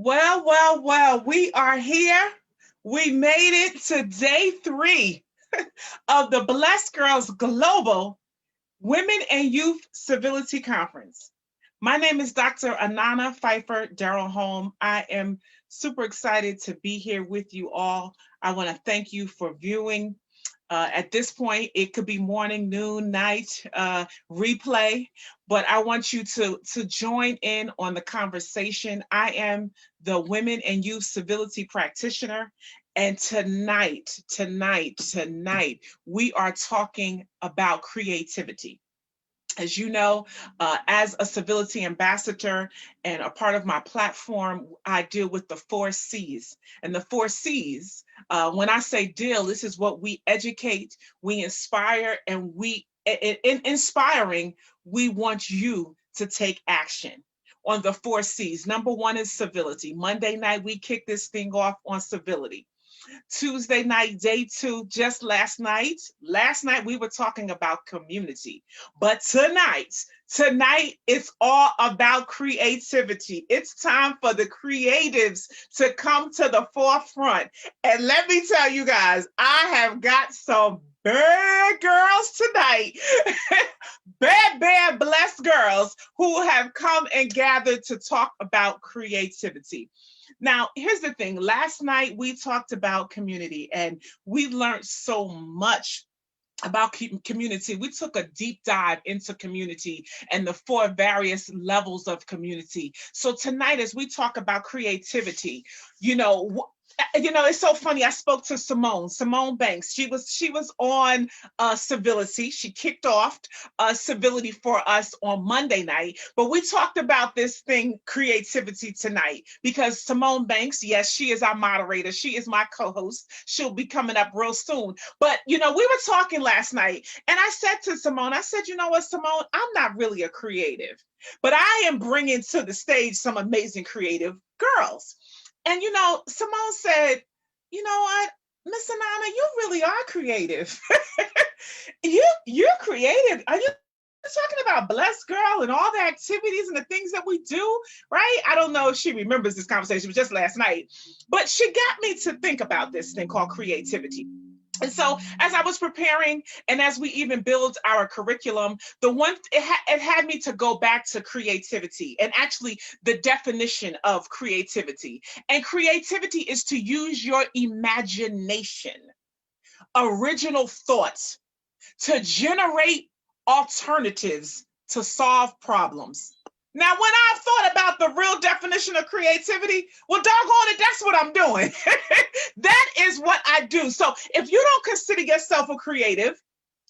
Well, we are here. We made it to day 3 of the Blessed Girls Global Women and Youth Civility Conference. My name is Dr. Anana Pfeiffer Darrell Home. I am super excited to be here with you all. I want to thank you for viewing. At this point, it could be morning, noon, night, replay, but I want you to join in on the conversation. I am the Women and Youth Civility Practitioner, and tonight, we are talking about creativity. As you know, as a civility ambassador and a part of my platform, I deal with the 4 C's. And the 4 C's, when I say deal, this is what we educate, we inspire, and in inspiring, we want you to take action on the 4 C's. Number one is civility. Monday night, we kick this thing off on civility. Tuesday night, day 2, just last night. Last night we were talking about community, but tonight it's all about creativity. It's time for the creatives to come to the forefront. And let me tell you guys, I have got some bad girls tonight, bad blessed girls who have come and gathered to talk about creativity. Now, here's the thing. Last night we talked about community and we learned so much about community. We took a deep dive into community and the 4 various levels of community. So tonight, as we talk about creativity, it's so funny. I spoke to Simone Banks. She was on Civility. She kicked off Civility for us on Monday night. But we talked about this thing, creativity, tonight because Simone Banks, yes, she is our moderator. She is my co-host. She'll be coming up real soon. But we were talking last night, and I said to Simone, I said, you know what, Simone, I'm not really a creative, but I am bringing to the stage some amazing creative girls. And Simone said, you know what, Miss Anana, you really are creative. You're creative. Are you talking about Blessed Girl and all the activities and the things that we do, right? I don't know if she remembers this conversation. It was just last night. But she got me to think about this thing called creativity. And so as I was preparing and as we even build our curriculum, it had me to go back to creativity and actually the definition of creativity. And creativity is to use your imagination, original thoughts to generate alternatives to solve problems. Now, when I've thought about the real definition of creativity, well, doggone it, that's what I'm doing. That is what I do. So if you don't consider yourself a creative,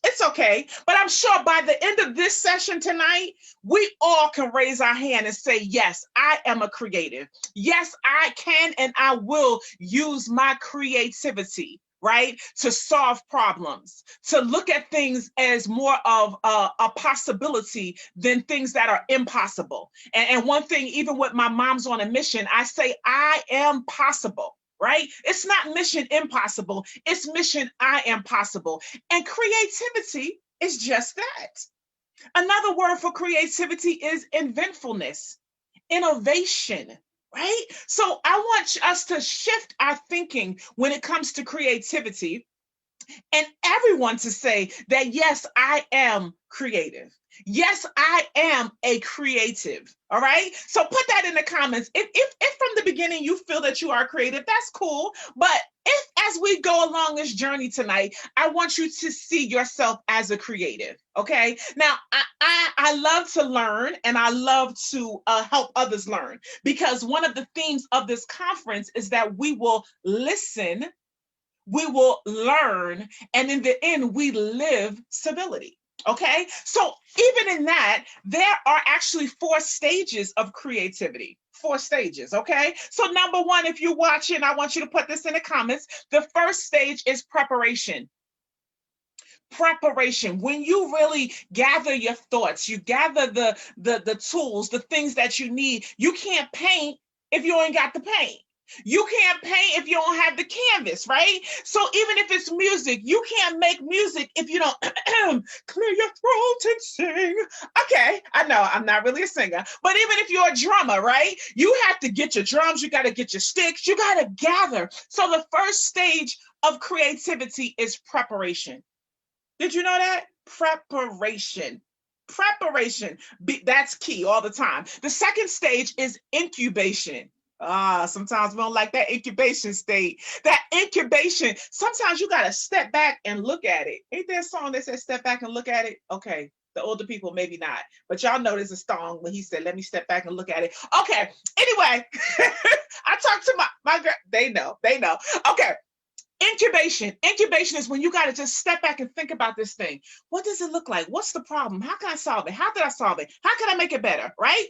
it's okay. But I'm sure by the end of this session tonight, we all can raise our hand and say, yes, I am a creative. Yes, I can and I will use my creativity, right, to solve problems, to look at things as more of a possibility than things that are impossible. And one thing, even with my Mom's on a Mission, I say, I am possible, right? It's not mission impossible, it's mission I am possible. And creativity is just that. Another word for creativity is inventfulness, innovation, right? So I want us to shift our thinking when it comes to creativity and everyone to say that, yes, I am creative. Yes, I am a creative. All right. So put that in the comments. If from the beginning you feel that you are creative, that's cool. But if as we go along this journey tonight, I want you to see yourself as a creative. Okay. Now, I love to learn and I love to help others learn, because one of the themes of this conference is that we will listen, we will learn, and in the end, we live civility. Okay, so even in that, there are actually 4 stages of creativity. 4 stages, okay? So number 1, if you're watching, I want you to put this in the comments. The first stage is preparation. Preparation. When you really gather your thoughts, you gather the tools, the things that you need. You can't paint if you ain't got the paint. You can't paint if you don't have the canvas, right? So even if it's music, you can't make music if you don't clear your throat and sing. Okay, I know I'm not really a singer, but even if you're a drummer, right? You have to get your drums, you got to get your sticks, you got to gather. So the first stage of creativity is preparation. Did you know that? Preparation. Preparation. That's key all the time. The second stage is incubation. Sometimes we don't like that incubation state. That incubation, sometimes you got to step back and look at it. Ain't there a song that says step back and look at it? Okay. The older people, maybe not. But y'all know there's a song when he said, let me step back and look at it. Okay. Anyway, I talked to my girl. They know. Okay. Incubation is when you got to just step back and think about this thing. What does it look like? What's the problem? How can I solve it? How did I solve it? How can I make it better? Right?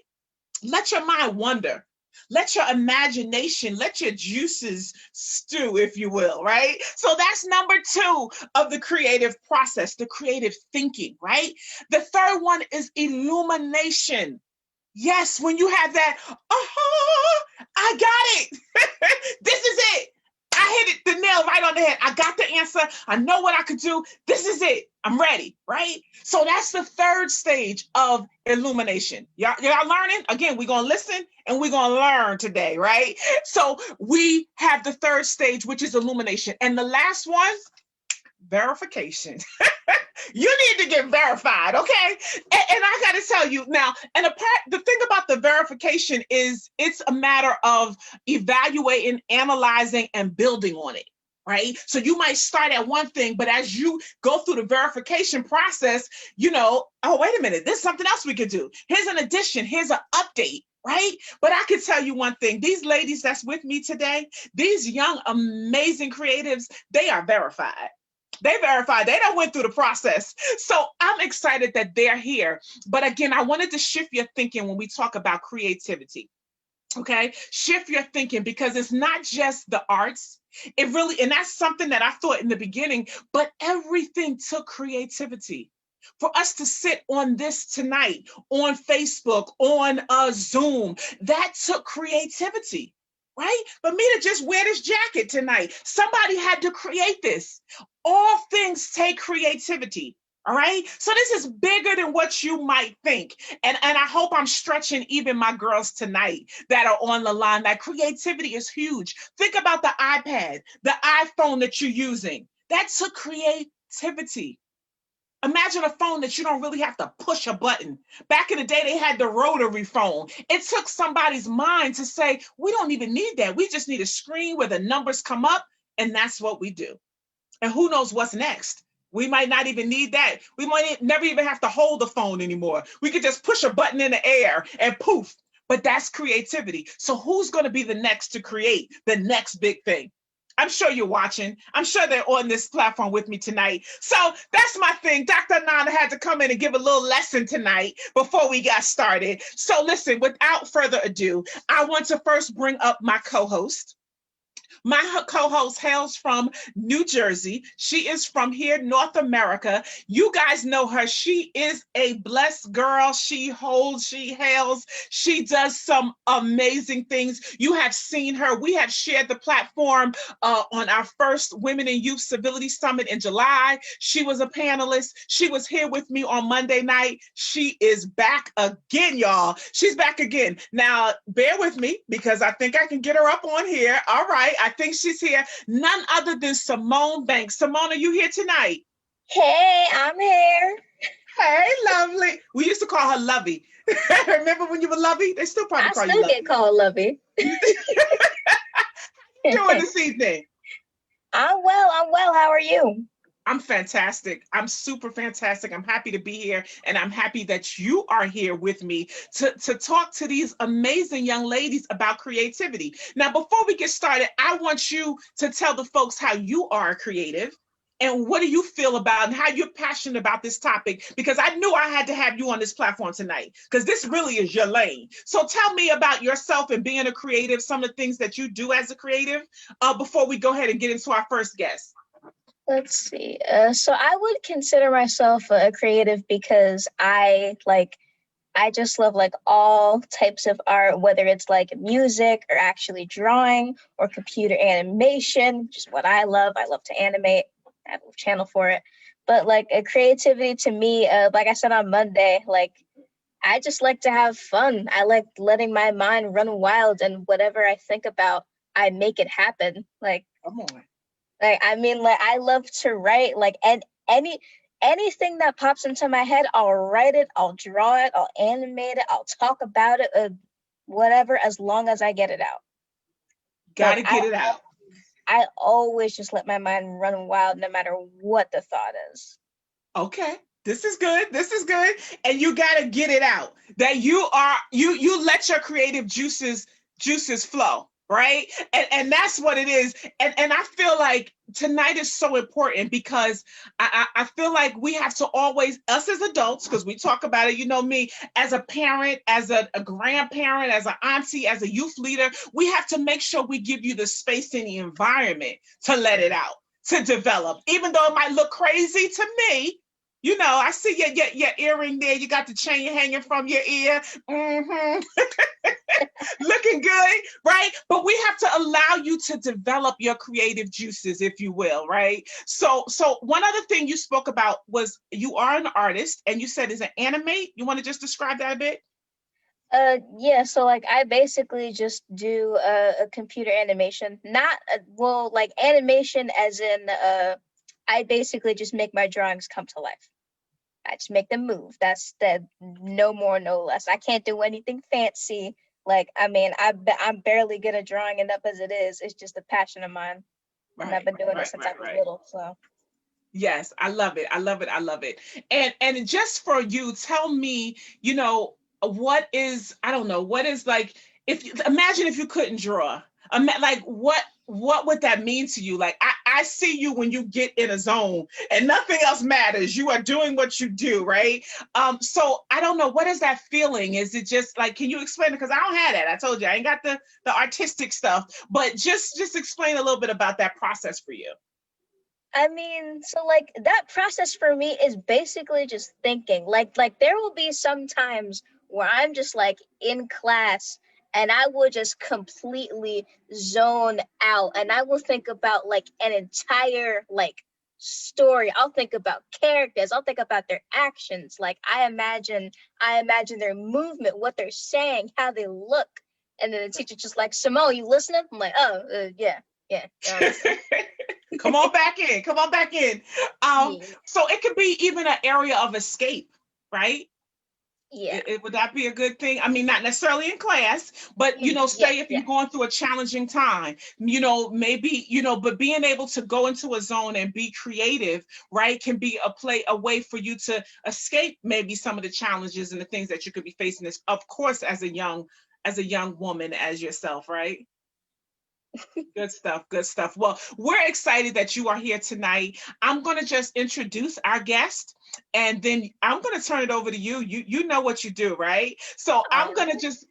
Let your mind wander. Let your imagination, let your juices stew, if you will, right? So that's number 2 of the creative process, the creative thinking, right? The third one is illumination. Yes, when you have that, I got it. This is it. I hit it the nail right on the head. I got the answer. I know what I could do. This is it. I'm ready, right? So that's the third stage of illumination. Y'all learning? Again, we're going to listen and we're going to learn today, right? So we have the third stage, which is illumination. And the last one, verification. You need to get verified, okay? And I got to tell you now, and the thing about the verification is it's a matter of evaluating, analyzing, and building on it, right? So you might start at one thing, but as you go through the verification process, oh, wait a minute, there's something else we could do. Here's an addition, here's an update. Right? But I can tell you one thing, these ladies that's with me today, these young, amazing creatives, they are verified. They verified, they done went through the process. So I'm excited that they're here. But again, I wanted to shift your thinking when we talk about creativity. Okay, shift your thinking because it's not just the arts. It really, and that's something that I thought in the beginning, but everything took creativity. For us to sit on this tonight, on Facebook, on Zoom, that took creativity. Right? For me to just wear this jacket tonight, somebody had to create this. All things take creativity. All right. So this is bigger than what you might think. And I hope I'm stretching even my girls tonight that are on the line. That creativity is huge. Think about the iPad, the iPhone that you're using. That took creativity. Imagine a phone that you don't really have to push a button. Back in the day, they had the rotary phone. It took somebody's mind to say, we don't even need that. We just need a screen where the numbers come up, and that's what we do. And who knows what's next? We might not even need that. We might never even have to hold the phone anymore. We could just push a button in the air and poof. But that's creativity. So who's going to be the next to create the next big thing? I'm sure you're watching. I'm sure they're on this platform with me tonight. So that's my thing. Dr. Nana had to come in and give a little lesson tonight before we got started. So listen, without further ado, I want to first bring up my co-host. My co-host hails from New Jersey. She is from here, North America. You guys know her. She is a blessed girl. She holds, she hails, she does some amazing things. You have seen her. We have shared the platform on our first Women in Youth Civility Summit in July. She was a panelist. She was here with me on Monday night. She is back again, y'all. She's back again. Now, bear with me because I think I can get her up on here. All right. I think she's here. None other than Simone Banks. Simone, are you here tonight? Hey, I'm here. Hey, lovely. We used to call her Lovey. Remember when you were Lovey? They still probably call you Lovey. I still get called Lovey. How you doing this evening? I'm well. How are you? I'm fantastic. I'm super fantastic. I'm happy to be here. And I'm happy that you are here with me to talk to these amazing young ladies about creativity. Now, before we get started, I want you to tell the folks how you are creative and what do you feel about and how you're passionate about this topic, because I knew I had to have you on this platform tonight because this really is your lane. So tell me about yourself and being a creative, some of the things that you do as a creative before we go ahead and get into our first guest. Let's see. So I would consider myself a creative because I I just love like all types of art, whether it's like music or actually drawing or computer animation, which is what I love. I love to animate. I have a channel for it. But like a creativity to me, like I said on Monday, like I just like to have fun. I like letting my mind run wild, and whatever I think about, I make it happen. Come on. Like I mean, like I love to write, like, and anything that pops into my head, I'll write it, I'll draw it, I'll animate it, I'll talk about it, whatever, as long as I get it out. Got Like to get it out. I always just let my mind run wild, no matter what the thought is. Okay. This is good. This is good. And you got to get it out. That you let your creative juices flow, right? And that's what it is. And I feel like tonight is so important because I feel like we have to always, us as adults, because we talk about it, you know me, as a parent, as a grandparent, as an auntie, as a youth leader, we have to make sure we give you the space and the environment to let it out, to develop, even though it might look crazy to me. You know, I see your earring there. You got the chain hanging from your ear. Mm-hmm. Looking good, right? But we have to allow you to develop your creative juices, if you will, right? So one other thing you spoke about was you are an artist, and you said is an animate. You want to just describe that a bit? Yeah, so like I basically just do a computer animation, not well, like animation as in I basically just make my drawings come to life. I just make them move. That's that, no more, no less. I can't do anything fancy. Like, I mean, I'm barely good at drawing enough as it is. It's just a passion of mine, and I've Right, been doing it right, since I right, was right. little. So, Yes, I love it. I love it. I love it. And just for you, tell me, you know, what is, I don't know, what is like, if you imagine if you couldn't draw, like what would that mean to you? Like I see you when you get in a zone and nothing else matters. You are doing what you do, right? So I don't know, what is that feeling? Is it just like, can you explain it? Because I don't have that. I told you I ain't got the artistic stuff, but just explain a little bit about that process for you. I mean, so like that process for me is basically just thinking. Like there will be some times where I'm just like in class and I will just completely zone out, and I will think about like an entire like story. I'll think about characters, I'll think about their actions. Like I imagine their movement, what they're saying, how they look. And then the teacher just like, Simone, you listening? I'm like, oh, yeah, yeah, I'm listening. Come on back in. Come on back in. Yeah. So it could be even an area of escape, right? Yeah. Would that be a good thing? I mean, not necessarily in class, but you know, Yeah, say if yeah. you're going through a challenging time, you know, maybe, you know, but being able to go into a zone and be creative, right, can be a way for you to escape maybe some of the challenges and the things that you could be facing, this, of course, as a young woman as yourself, right? Good stuff. Good stuff. Well, we're excited that you are here tonight. I'm going to just introduce our guest, and then I'm going to turn it over to you. You know what you do, right? So I'm All going to right. just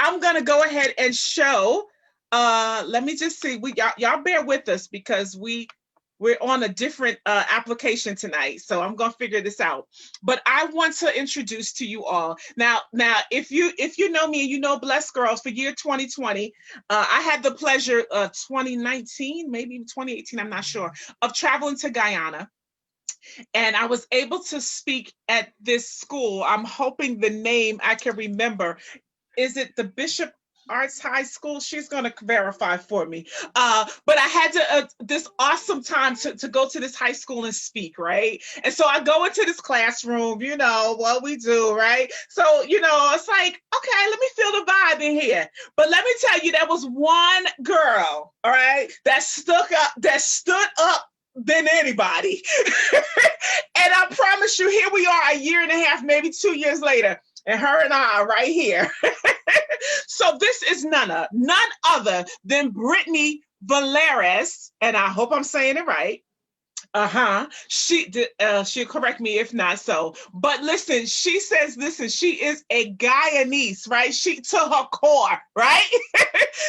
I'm going to go ahead and show. Let me just see. Y'all bear with us because we're on a different application tonight, so I'm gonna figure this out. But I want to introduce to you all now. If you know me and you know Blessed Girls for year 2020, I had the pleasure 2019, maybe 2018, I'm not sure, of traveling to Guyana, and I was able to speak at this school. I'm hoping the name I can remember. Is it the Bishop Arts High School? She's going to verify for me. But I had this awesome time to go to this high school and speak, right? And so I go into this classroom, you know, what we do, right? So, you know, it's like, okay, let me feel the vibe in here. But let me tell you, there was one girl, all right, that stood up than anybody. And I promise you, here we are a year and a half, maybe 2 years later, and her and I are right here. So this is none other than Brittany Valeris, and I hope I'm saying it right. She did. She'll correct me if not so. But listen, she says, listen, she is a Guyanese, right? She to her core, right?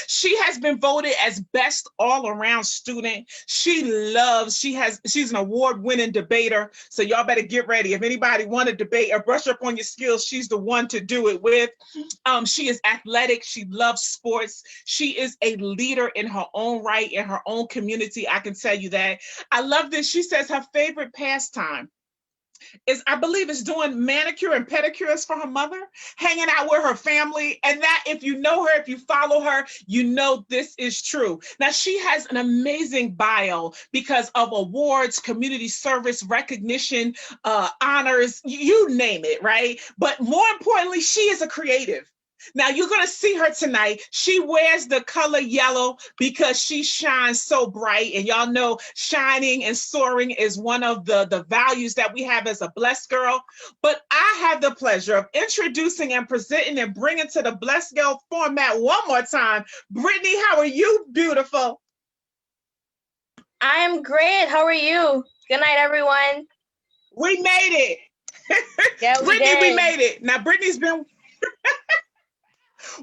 She has been voted as best all-around student. She's an award-winning debater. So y'all better get ready. If anybody want to debate or brush up on your skills, she's the one to do it with. She is athletic. She loves sports. She is a leader in her own right, in her own community. I can tell you that. I love this. She says her favorite pastime is, I believe, is doing manicure and pedicures for her mother, hanging out with her family. And that, if you know her, if you follow her, you know this is true. Now, she has an amazing bio because of awards, community service, recognition, honors, you name it, right? But more importantly, she is a creative. Now you're going to see her tonight. She wears the color yellow because she shines so bright. And y'all know shining and soaring is one of the values that we have as a blessed girl. But I have the pleasure of introducing and presenting and bringing to the Blessed Girl format one more time. Brittany, how are you, beautiful? I'm great. How are you? Good night, everyone. We made it. Yeah, Brittany, we made it. Now, Brittany's been...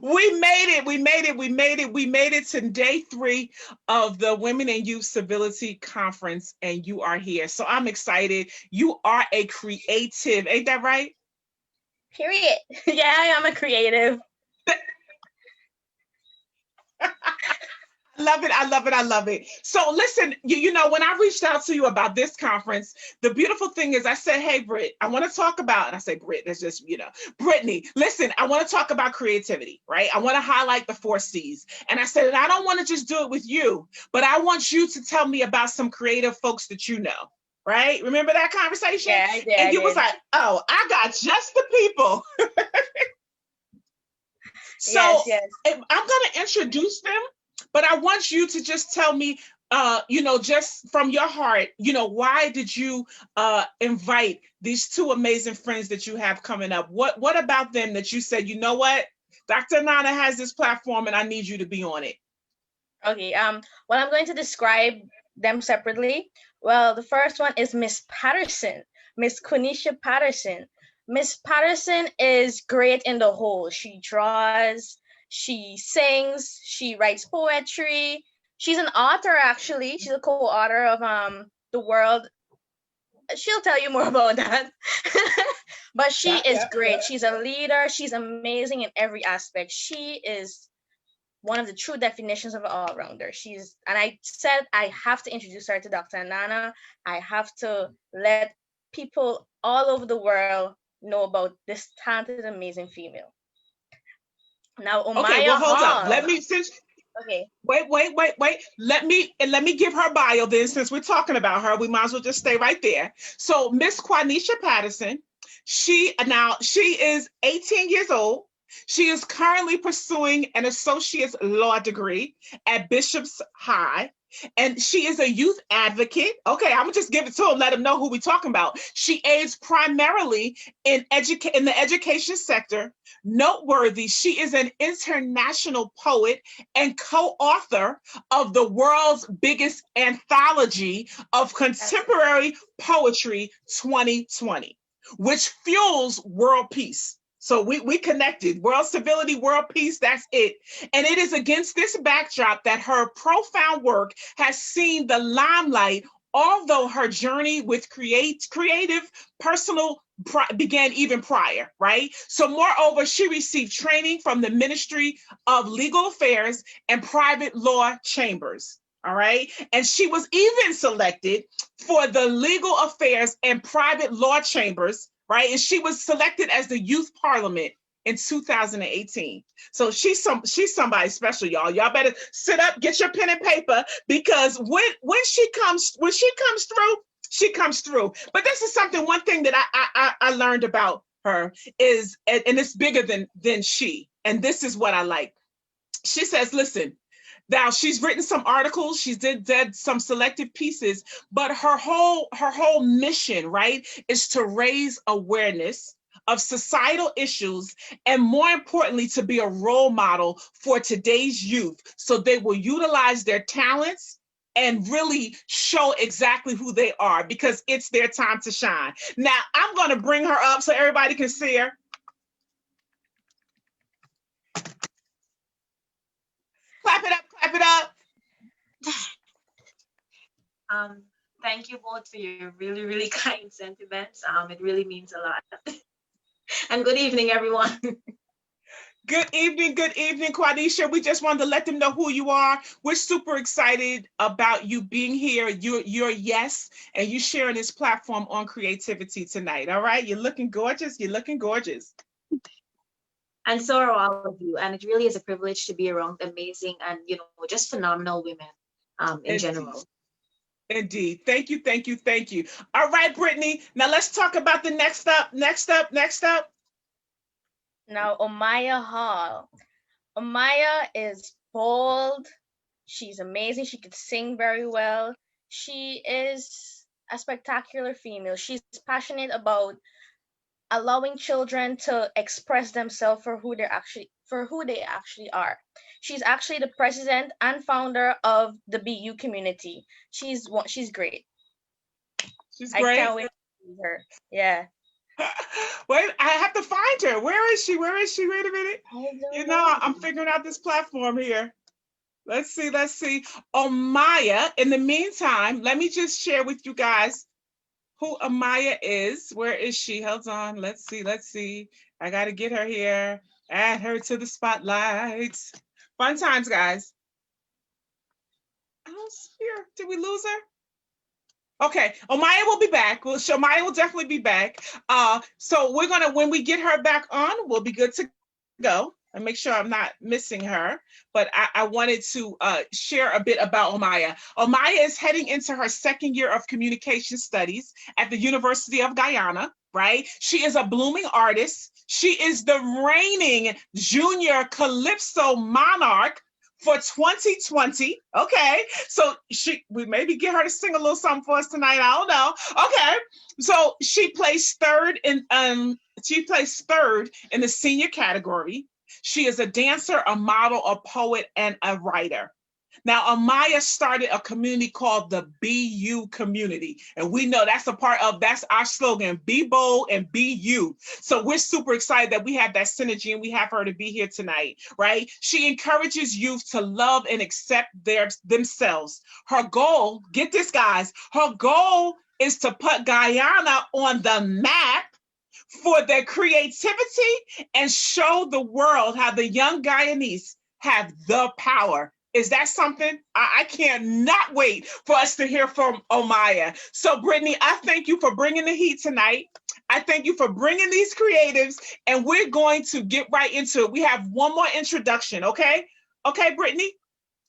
We made it to day 3 of the Women and Youth Civility Conference, and you are here. So I'm excited. You are a creative, ain't that right? Period. Yeah, I am a creative. I love it. So listen, you know, when I reached out to you about this conference, the beautiful thing is I said, hey, Britt, I want to talk about, and I say, Britt, that's just, Brittany, listen, I want to talk about creativity, right? I want to highlight the 4 C's. And I said, and I don't want to just do it with you, but I want you to tell me about some creative folks that you know. Right? Remember that conversation? Yeah, I did. And you was like, oh, I got just the people. So yes. I'm going to introduce them. But I want you to just tell me, just from your heart, why did you invite these 2 amazing friends that you have coming up? What about them that you said, you know what, Dr. Nana has this platform and I need you to be on it? Okay. Well, I'm going to describe them separately. Well, the first one is Miss Patterson, Miss Quenisha Patterson. Miss Patterson is great in the whole. She draws. She sings, she writes poetry. She's an author, actually. She's a co-author of The World. She'll tell you more about that. But she is great. She's a leader. She's amazing in every aspect. She is one of the true definitions of an all-rounder. And I said I have to introduce her to Dr. Nana. I have to let people all over the world know about this talented, amazing female. Now, Omaya okay, well, hold Hall. up. Let me Okay. Wait. Let me give her bio then, since we're talking about her. We might as well just stay right there. So Miss Quanisha Patterson, she is 18 years old. She is currently pursuing an associate's law degree at Bishop's High. And she is a youth advocate. Okay, I'm gonna just give it to them, let them know who we're talking about. She aids primarily in the education sector. Noteworthy, she is an international poet and co-author of the world's biggest anthology of contemporary poetry 2020, which fuels world peace. So we connected. World civility, world peace, that's it. And it is against this backdrop that her profound work has seen the limelight, although her journey with creative personal began even prior, right? So moreover, she received training from the Ministry of Legal Affairs and private law chambers. All right. And she was even selected for the Legal Affairs and Private Law Chambers, right? And she was selected as the Youth Parliament in 2018. So she's somebody special, y'all. Y'all better sit up, get your pen and paper, because when she comes through, she comes through. But this is one thing that I learned about her is, and it's bigger than she. And this is what I like. She says, listen, now she's written some articles, she's did some selective pieces, but her whole mission, right, is to raise awareness of societal issues, and more importantly, to be a role model for today's youth, so they will utilize their talents and really show exactly who they are, because it's their time to shine. Now, I'm going to bring her up so everybody can see her. Clap it up, clap it up. Thank you both for your really, really kind sentiments. It really means a lot. And good evening, everyone. Good evening, Quadisha. We just wanted to let them know who you are. We're super excited about you being here. You're yes, and you sharing this platform on creativity tonight. All right, you're looking gorgeous. You're looking gorgeous. And so are all of you. And it really is a privilege to be around amazing and, you know, just phenomenal women in general. Indeed. Thank you, thank you, thank you. All right, Brittany. Now let's talk about the next up. Now, Omaya Hall. Omaya is bold. She's amazing. She could sing very well. She is a spectacular female. She's passionate about allowing children to express themselves for who they actually are. She's actually the president and founder of the BU community. She's great. She's great. I can't wait to see her. Yeah. Wait, I have to find her. Where is she? Wait a minute. You know, I'm figuring out this platform here. Let's see. Omaya, in the meantime, let me just share with you guys who Omaya is. Where is she? Hold on. Let's see. I got to get her here. Add her to the spotlight. Fun times, guys. I don't see her. Did we lose her? Okay, Omaya will be back. Omaya will definitely be back. So we're gonna, when we get her back on, we'll be good to go and make sure I'm not missing her. But I wanted to share a bit about Omaya. Omaya is heading into her second year of communication studies at the University of Guyana, right? She is a blooming artist. She is the reigning junior Calypso monarch for 2020. Okay, so we maybe get her to sing a little something for us tonight. I don't know. Okay, so she placed third in the senior category. She is a dancer, a model, a poet, and a writer. Now, Omaya started a community called the BU community. And we know that's that's our slogan, be bold and be you. So we're super excited that we have that synergy and we have her to be here tonight, right? She encourages youth to love and accept themselves. Her goal, get this guys, her goal is to put Guyana on the map for their creativity and show the world how the young Guyanese have the power. Is that something? I cannot wait for us to hear from Omaya. So Brittany, I thank you for bringing the heat tonight. I thank you for bringing these creatives, and we're going to get right into it. We have one more introduction, okay? Okay, Brittany?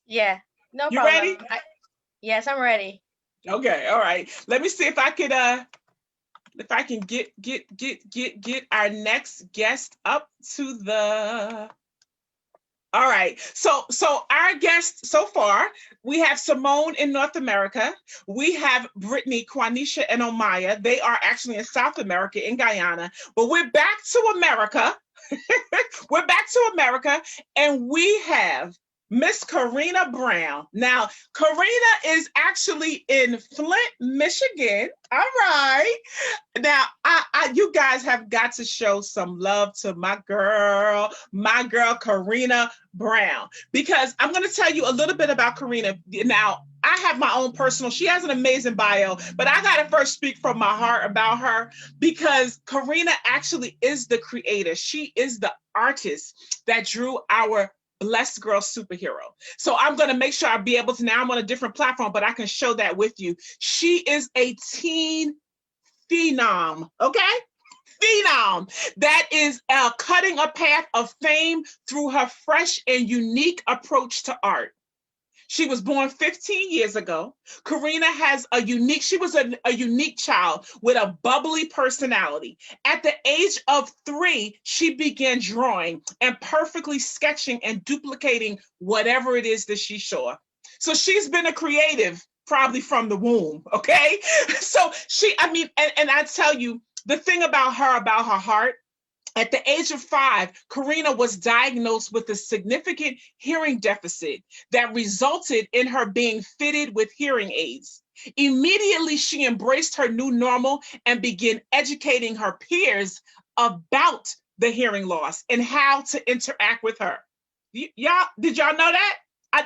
Yeah, no you problem. Ready? Yes, I'm ready. Okay, all right. Let me see if I could get our next guest up to the. All right, so our guests so far, we have Simone in North America, we have Brittany, Quanisha, and Omaya. They are actually in South America, in Guyana, but we're back to America. We're back to America, and we have Miss Karina Brown. Now, Karina is actually in Flint, Michigan. All right. Now, you guys have got to show some love to my girl, Karina Brown, because I'm going to tell you a little bit about Karina. Now, I have my own personal, she has an amazing bio, but I got to first speak from my heart about her, because Karina actually is the creator. She is the artist that drew our Blessed Girl superhero. So I'm going to make sure I'll be able to, now I'm on a different platform, but I can show that with you. She is a teen phenom, okay? Phenom that is cutting a path of fame through her fresh and unique approach to art. She was born 15 years ago. Karina has she was a unique child with a bubbly personality. At the age of 3, she began drawing and perfectly sketching and duplicating whatever it is that she saw. So she's been a creative probably from the womb, okay? So and I tell you, the thing about her heart, At the age of 5, Karina was diagnosed with a significant hearing deficit that resulted in her being fitted with hearing aids. Immediately, she embraced her new normal and began educating her peers about the hearing loss and how to interact with her. Y'all, did y'all know that?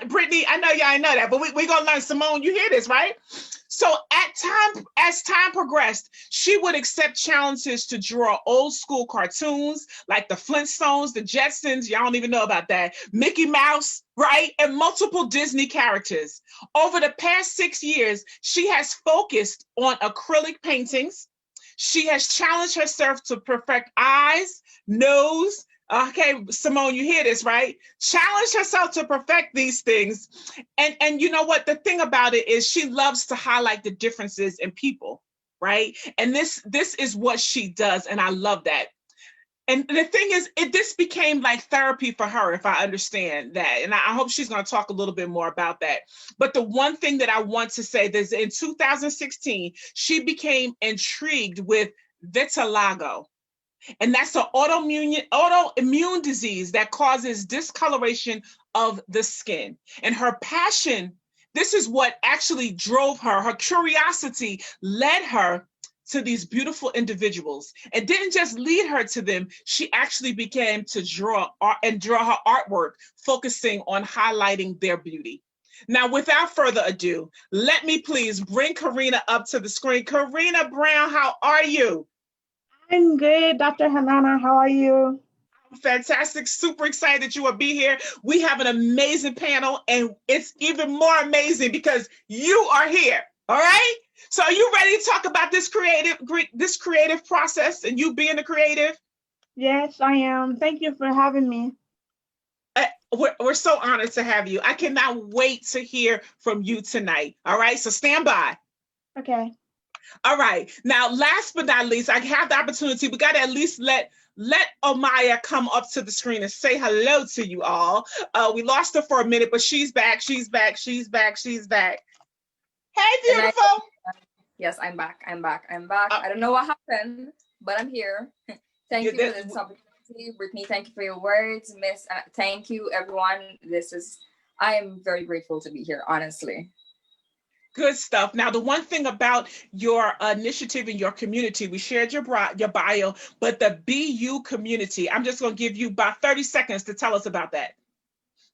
Brittany, I know y'all know that, but we're going to learn. Simone, you hear this, right? So as time progressed, she would accept challenges to draw old school cartoons like the Flintstones, the Jetsons, y'all don't even know about that, Mickey Mouse, right? And multiple Disney characters. Over the past 6 years, she has focused on acrylic paintings. She has challenged herself to perfect eyes, nose. Okay, Simone, you hear this, right? Challenge herself to perfect these things. And you know what? The thing about it is she loves to highlight the differences in people, right? And this is what she does, and I love that. And the thing is, this became like therapy for her, if I understand that. And I hope she's going to talk a little bit more about that. But the one thing that I want to say is in 2016, she became intrigued with vitiligo. And that's an autoimmune disease that causes discoloration of the skin. And her passion, this is what actually drove her. Her curiosity led her to these beautiful individuals. It didn't just lead her to them. She actually began to draw her artwork, focusing on highlighting their beauty. Now, without further ado, let me please bring Karina up to the screen. Karina Brown, how are you? I'm good, Dr. Hanana. How are you? Fantastic. Super excited that you will be here. We have an amazing panel, and it's even more amazing because you are here. All right. So are you ready to talk about this creative process and you being a creative? Yes, I am. Thank you for having me. We're so honored to have you. I cannot wait to hear from you tonight. All right. So stand by. Okay. All right. Now, last but not least, I have the opportunity. We got to at least let Omaya come up to the screen and say hello to you all. We lost her for a minute, but she's back. She's back. She's back. She's back. Hey, beautiful. Yes, I'm back. I'm back. I don't know what happened, but I'm here. Thank you for this opportunity, Brittany. Thank you for your words, Miss. Thank you, everyone. I am very grateful to be here, honestly. Good stuff. Now, the one thing about your initiative in your community, we shared your bio, but the BU community, I'm just going to give you about 30 seconds to tell us about that.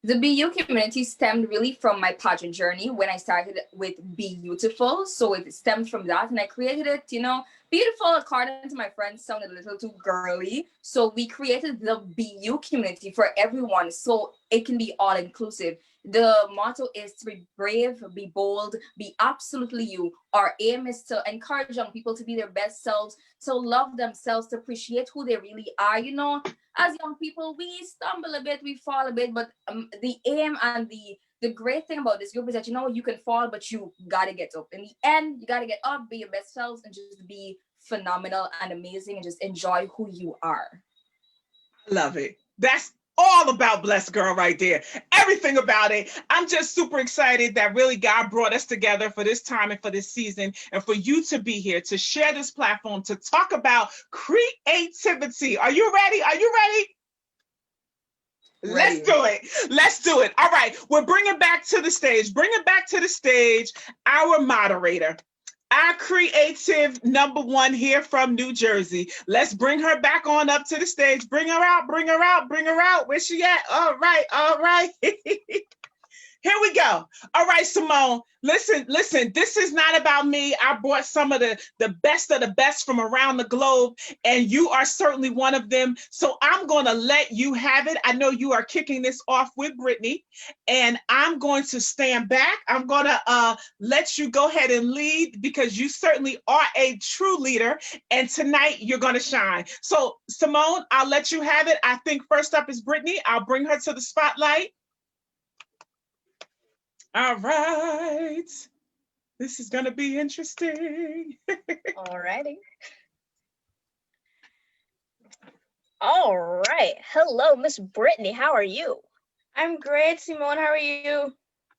The BU community stemmed really from my pageant journey when I started with Be Beautiful. So it stemmed from that, and I created it, beautiful, according to my friends, sounded a little too girly. So we created the BU community for everyone, so it can be all inclusive. The motto is to be brave, be bold, be absolutely you. Our aim is to encourage young people to be their best selves, to love themselves, to appreciate who they really are. As young people, we stumble a bit, we fall a bit, but the aim and the great thing about this group is that, you can fall, but you got to get up. In the end, you got to get up, be your best selves, and just be phenomenal and amazing and just enjoy who you are. Love it. That's all about Blessed Girl right there. Everything about it. I'm just super excited that really God brought us together for this time and for this season, and for you to be here to share this platform to talk about creativity. Are you ready? Are you ready? Let's do it. Let's do it. All right. We're bringing back to the stage. Bringing back to the stage our moderator, our creative #1 here from New Jersey. Let's bring her back on up to the stage. Bring her out, bring her out, bring her out. Where's she at? All right, all right. Here we go. All right, Simone, listen, this is not about me. I brought some of the best from around the globe, and you are certainly one of them. So I'm going to let you have it. I know you are kicking this off with Brittany, and I'm going to stand back. I'm going to let you go ahead and lead, because you certainly are a true leader, and tonight you're going to shine. So Simone, I'll let you have it. I think first up is Brittany. I'll bring her to the spotlight. All right. This is going to be interesting. All righty. All right. Hello, Miss Brittany. How are you? I'm great, Simone. How are you?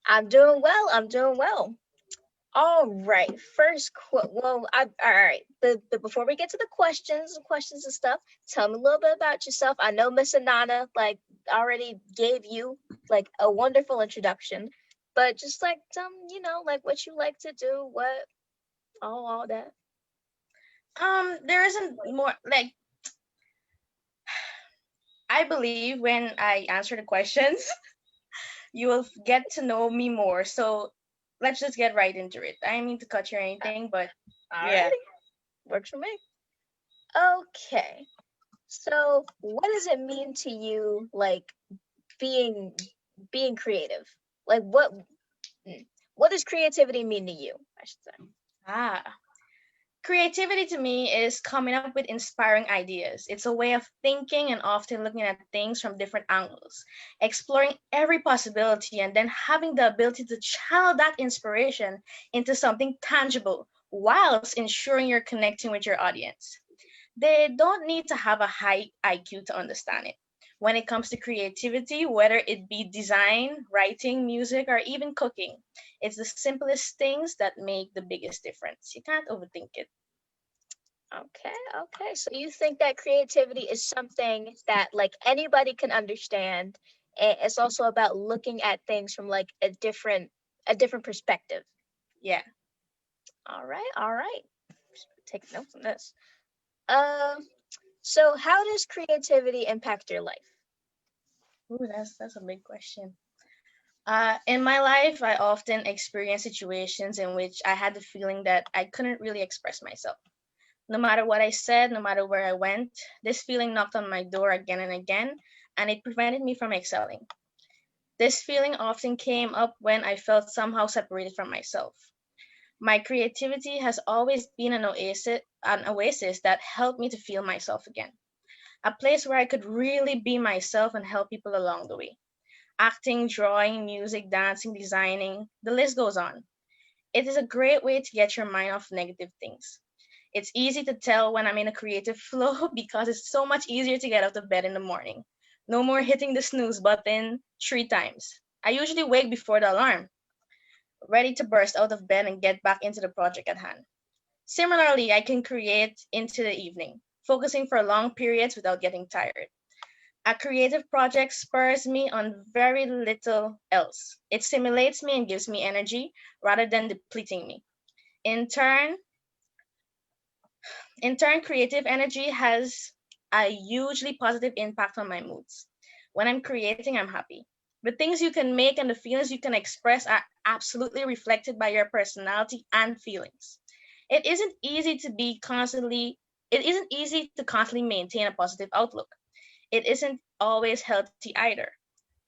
I'm doing well. I'm doing well. All right. Well, all right. The before we get to the questions and stuff, tell me a little bit about yourself. I know Miss Anana like already gave you like a wonderful introduction, but just like like what you like to do, what all that. There isn't more like, I believe when I answer the questions, you will get to know me more. So let's just get right into it. I didn't mean to cut you or anything, but All yeah. right. Works for me. Okay. So, what does it mean to you, like being creative? Like, what does creativity mean to you? I should say. Ah, creativity to me is coming up with inspiring ideas. It's a way of thinking and often looking at things from different angles, exploring every possibility, and then having the ability to channel that inspiration into something tangible whilst ensuring you're connecting with your audience. They don't need to have a high IQ to understand it. When it comes to creativity, whether it be design, writing, music, or even cooking, it's the simplest things that make the biggest difference. You can't overthink it. Okay. So you think that creativity is something that like anybody can understand, and it's also about looking at things from like a different perspective. Yeah. All right. Take notes on this. Um. So how does creativity impact your life? Ooh, that's a big question. In my life, I often experienced situations in which I had the feeling that I couldn't really express myself. No matter what I said, no matter where I went, this feeling knocked on my door again and again, and it prevented me from excelling. This feeling often came up when I felt somehow separated from myself. My creativity has always been an oasis that helped me to feel myself again. A place where I could really be myself and help people along the way. Acting, drawing, music, dancing, designing, the list goes on. It is a great way to get your mind off negative things. It's easy to tell when I'm in a creative flow because it's so much easier to get out of bed in the morning. No more hitting the snooze button 3 times. I usually wake before the alarm, ready to burst out of bed and get back into the project at hand. Similarly, I can create into the evening, focusing for long periods without getting tired. A creative project spurs me on very little else. It stimulates me and gives me energy rather than depleting me. In turn, creative energy has a hugely positive impact on my moods. When I'm creating, I'm happy. The things you can make and the feelings you can express are absolutely reflected by your personality and feelings. It isn't easy to be constantly it isn't easy to constantly maintain a positive outlook. It isn't always healthy either.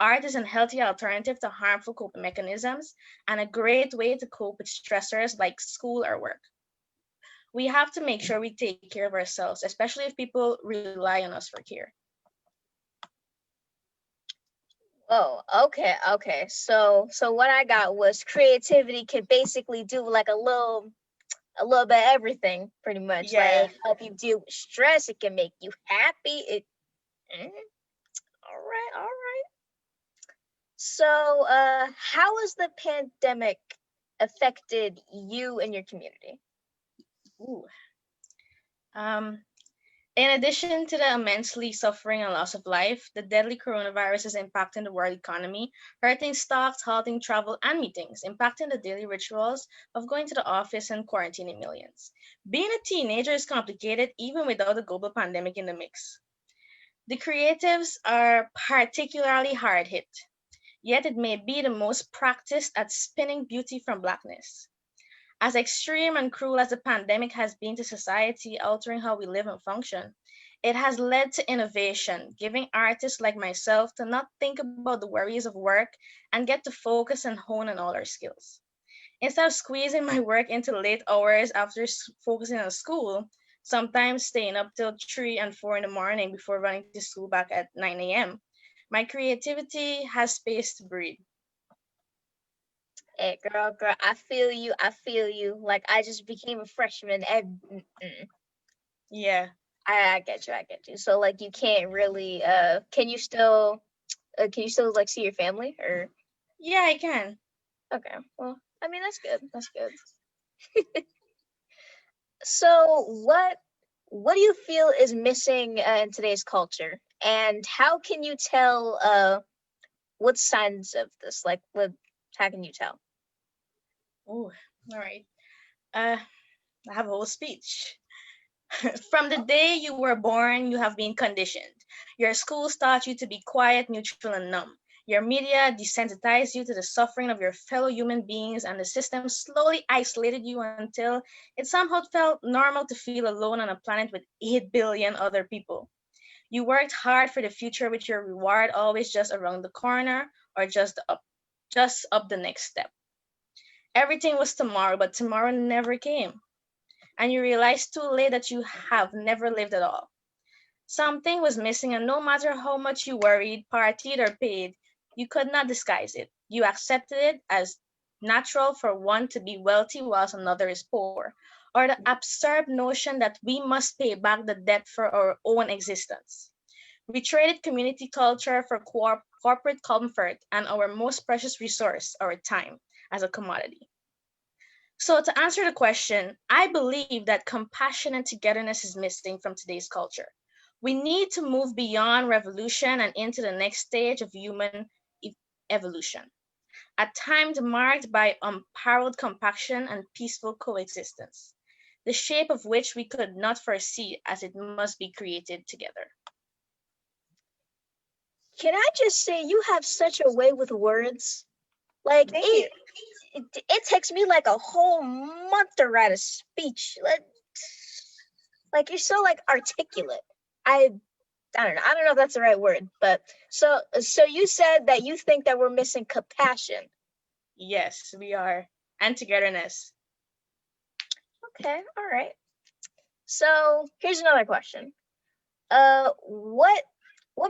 Art is a healthy alternative to harmful coping mechanisms and a great way to cope with stressors like school or work. We have to make sure we take care of ourselves, especially if people rely on us for care. Oh, okay. So what I got was creativity can basically do like a little bit of everything, pretty much. Like Yeah. it can help you deal with stress. It can make you happy. Mm, all right. So, how has the pandemic affected you and your community? Ooh. Um, in addition to the immensely suffering and loss of life, the deadly coronavirus is impacting the world economy, hurting stocks, halting travel and meetings, impacting the daily rituals of going to the office and quarantining millions. Being a teenager is complicated even without a global pandemic in the mix. The creatives are particularly hard hit, yet it may be the most practiced at spinning beauty from blackness. As extreme and cruel as the pandemic has been to society, altering how we live and function, it has led to innovation, giving artists like myself to not think about the worries of work and get to focus and hone on all our skills. Instead of squeezing my work into late hours after focusing on school, sometimes staying up till 3 and 4 in the morning before running to school back at 9 a.m., my creativity has space to breathe. Hey, girl, I feel you. Like I just became a freshman. Yeah. I get you. So like you can't really can you still like see your family or Yeah, I can. okay. Well, I mean that's good. So what do you feel is missing in today's culture, and how can you tell what signs of this? Like, how can you tell? Oh, all right. I have a whole speech. From the day you were born, you have been conditioned. Your schools taught you to be quiet, neutral, and numb. Your media desensitized you to the suffering of your fellow human beings, and the system slowly isolated you until it somehow felt normal to feel alone on a planet with 8 billion other people. You worked hard for the future with your reward always just around the corner or just up the next step. Everything was tomorrow, but tomorrow never came. And you realized too late that you have never lived at all. Something was missing, and no matter how much you worried, partied, or paid, you could not disguise it. You accepted it as natural for one to be wealthy whilst another is poor, or the absurd notion that we must pay back the debt for our own existence. We traded community culture for corporate comfort and our most precious resource, our time, as a commodity. So, to answer the question, I believe that compassion and togetherness is missing from today's culture. We need to move beyond revolution and into the next stage of human evolution, a time marked by unparalleled compassion and peaceful coexistence, the shape of which we could not foresee as it must be created together. Can I just say you have such a way with words? Like Thank you. it takes me like a whole month to write a speech. Like you're so like articulate. I don't know. I don't know if that's the right word, but so you said that you think that we're missing compassion. Yes, we are. And togetherness. Okay, all right. So here's another question. What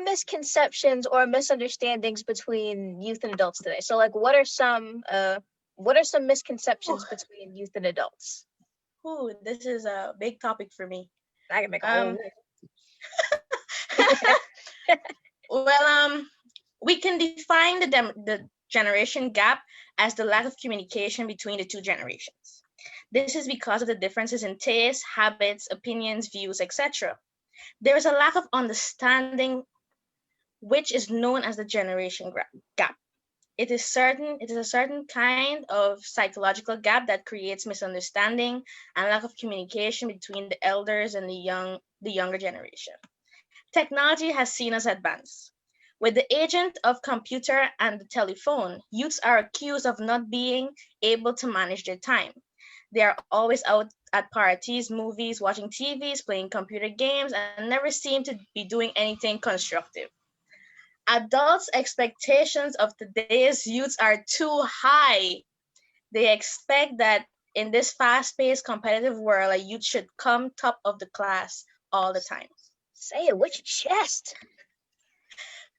misconceptions or misunderstandings between youth and adults today? So like what are some misconceptions between youth and adults? Ooh, this is a big topic for me. I can make a whole Well, we can define the generation gap as the lack of communication between the two generations. This is because of the differences in tastes, habits, opinions, views, etc. There is a lack of understanding, which is known as the generation gap. It is a certain kind of psychological gap that creates misunderstanding and lack of communication between the elders and the younger generation. Technology has seen us advance. With the agent of computer and the telephone, youths are accused of not being able to manage their time. They are always out at parties, movies, watching TVs, playing computer games, and never seem to be doing anything constructive. Adults' expectations of today's youths are too high. They expect that in this fast-paced competitive world, a youth should come top of the class all the time. Say it with your chest.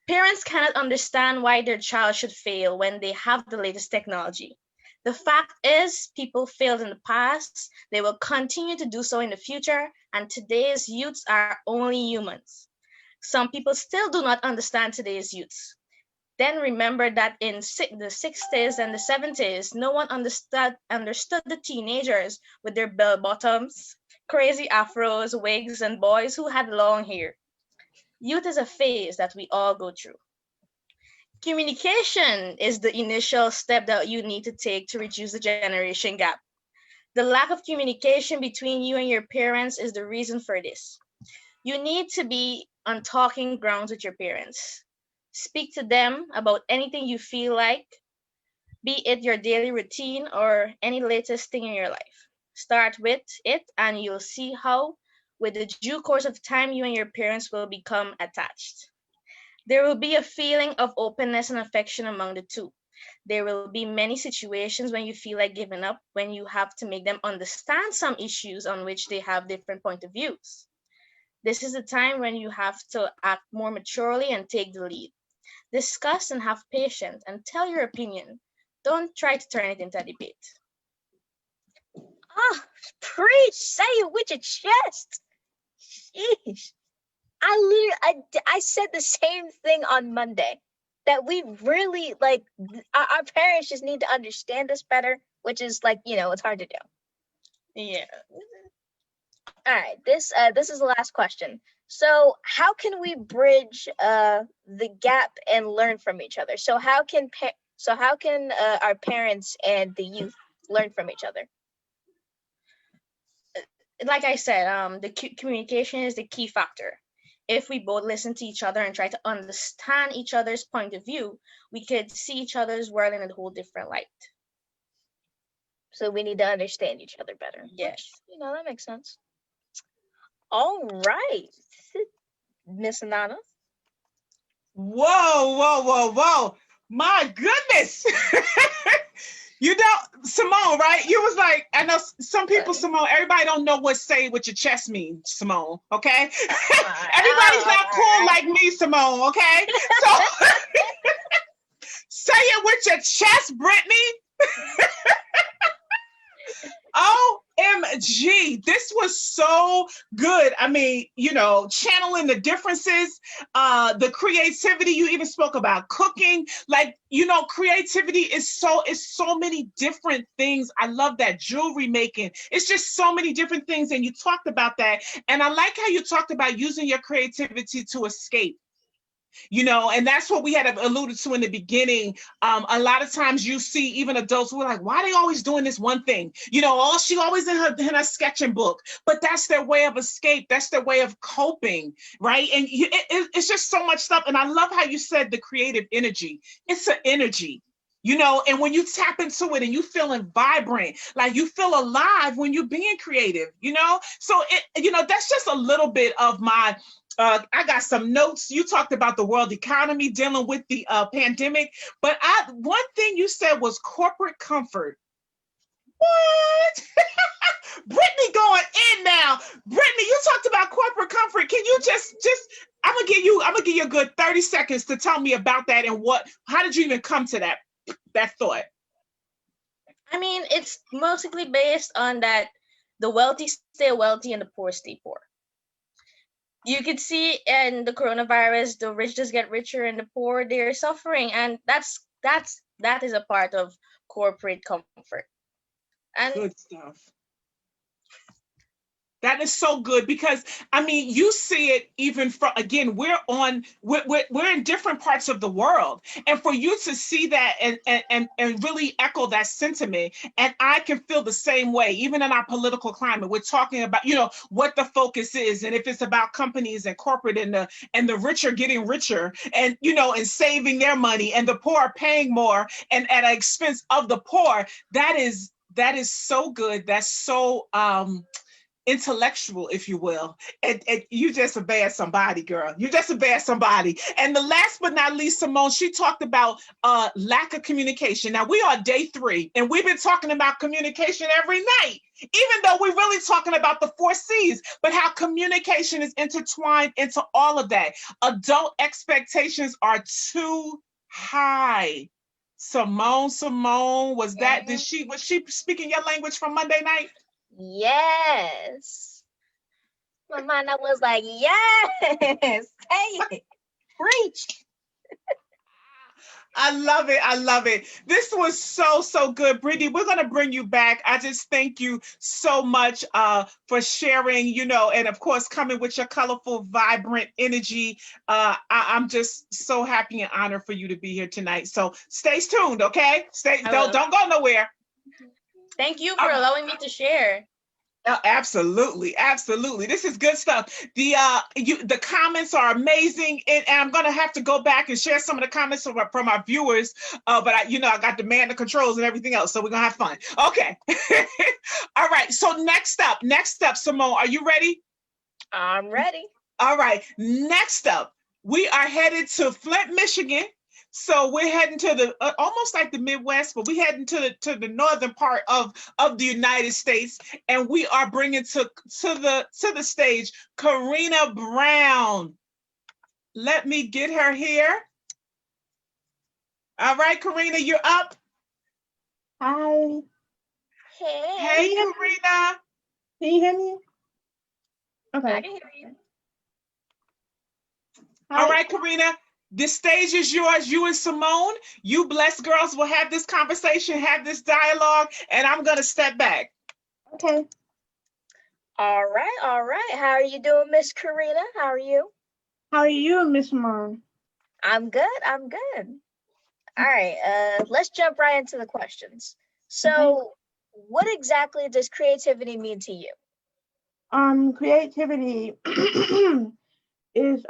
Parents cannot understand why their child should fail when they have the latest technology. The fact is, people failed in the past, they will continue to do so in the future, and today's youths are only humans. Some people still do not understand today's youths. Then remember that in the 60s and the 70s, no one understood the teenagers with their bell bottoms, crazy afros, wigs, and boys who had long hair. Youth is a phase that we all go through. Communication is the initial step that you need to take to reduce the generation gap. The lack of communication between you and your parents is the reason for this. You need to be on talking grounds with your parents. Speak to them about anything you feel like, be it your daily routine or any latest thing in your life. Start with it, and you'll see how, with the due course of time, you and your parents will become attached. There will be a feeling of openness and affection among the two. There will be many situations when you feel like giving up, when you have to make them understand some issues on which they have different point of views. This is the time when you have to act more maturely and take the lead. Discuss and have patience and tell your opinion. Don't try to turn it into a debate. Ah, preach, say it with your chest. Jeez. I said the same thing on Monday, that we really like our parents just need to understand us better, which is like, it's hard to do. Yeah. All right, this is the last question. So how can we bridge the gap and learn from each other? So how can our parents and the youth learn from each other? Like I said, the communication is the key factor. If we both listen to each other and try to understand each other's point of view, we could see each other's world in a whole different light. So we need to understand each other better. Yes. Which, that makes sense. All right, Miss Nana. Whoa. My goodness. Simone, right? You was like, I know some people, Simone, everybody don't know what say with your chest means, Simone, okay? Everybody's not cool like me, Simone, okay? So say it with your chest, Brittany. OMG, this was so good. I mean, channeling the differences, the creativity. You even spoke about cooking. Like, creativity is so many different things. I love that. Jewelry making. It's just so many different things. And you talked about that. And I like how you talked about using your creativity to escape. And that's what we had alluded to in the beginning. A lot of times you see even adults who are like, why are they always doing this one thing? She always in her sketching book, but that's their way of escape. That's their way of coping, right? And it's just so much stuff. And I love how you said the creative energy. It's an energy. And when you tap into it and you feeling vibrant, like you feel alive when you're being creative, so that's just a little bit of my I got some notes. You talked about the world economy dealing with the pandemic, but one thing you said was corporate comfort. What? Brittany going in now. Brittany, you talked about corporate comfort. Can you just I'm gonna give you a good 30 seconds to tell me about that and how did you even come to that thought? I mean, it's mostly based on that the wealthy stay wealthy and the poor stay poor. You could see in the coronavirus, the rich just get richer and the poor, they're suffering. And that is a part of corporate comfort. And good stuff. That is so good because, I mean, you see it even from, again, we're in different parts of the world. And for you to see that and really echo that sentiment, and I can feel the same way, even in our political climate, we're talking about, what the focus is. And if it's about companies and corporate and the rich are getting richer and, and saving their money and the poor are paying more and at an expense of the poor, that is so good. That's so, intellectual, if you will. And you just a bad somebody, girl. You just a bad somebody. And the last but not least, Simone, she talked about lack of communication. Now we are day 3 and we've been talking about communication every night, even though we're really talking about the 4 C's, but how communication is intertwined into all of that. Adult expectations are too high. Simone, was that, was she speaking your language from Monday night? Yes. My mind, I was like, yes, say it, preach. I love it. This was so good. Brittany, we're going to bring you back. I just thank you so much for sharing, and of course, coming with your colorful, vibrant energy. I'm just so happy and honored for you to be here tonight. So stay tuned, okay? Don't go nowhere. Thank you for allowing me to share. Absolutely. This is good stuff. The comments are amazing, and I'm gonna have to go back and share some of the comments from our viewers. But I got to man the controls and everything else, so we're gonna have fun. Okay. All right. So next up, Simone, are you ready? I'm ready. All right. Next up, we are headed to Flint, Michigan. So we're heading to the almost like the Midwest, but we're heading to the northern part of the United States, and we are bringing to the stage Karina Brown. Let me get her here. All right, Karina, you're up. Hi. Hey, Karina. Can you hear me? Okay. I can hear you. Hi. All right, Karina. This stage is yours. You and Simone, you Blessed Girls will have this conversation, have this dialogue, and I'm going to step back. Okay. All right, all right. How are you doing, Miss Karina? How are you? How are you, Miss Mom? I'm good. I'm good. All right. Let's jump right into the questions. So, what exactly does creativity mean to you? Creativity is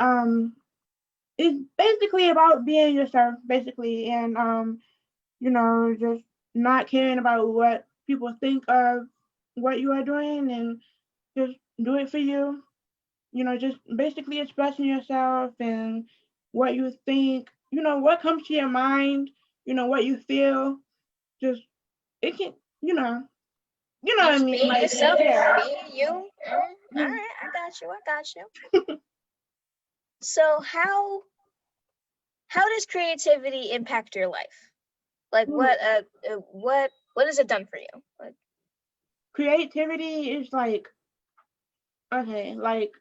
is basically about being yourself, basically, and just not caring about what people think of what you are doing, and just do it for you. Just basically expressing yourself and what you think. What comes to your mind. What you feel. Just it can. You know. You know what I Just mean? being Like, yourself, yeah. being you. All right, I got you. I got you. So, how does creativity impact your life? Like, Ooh, what has it done for you? Like, creativity is like, okay, like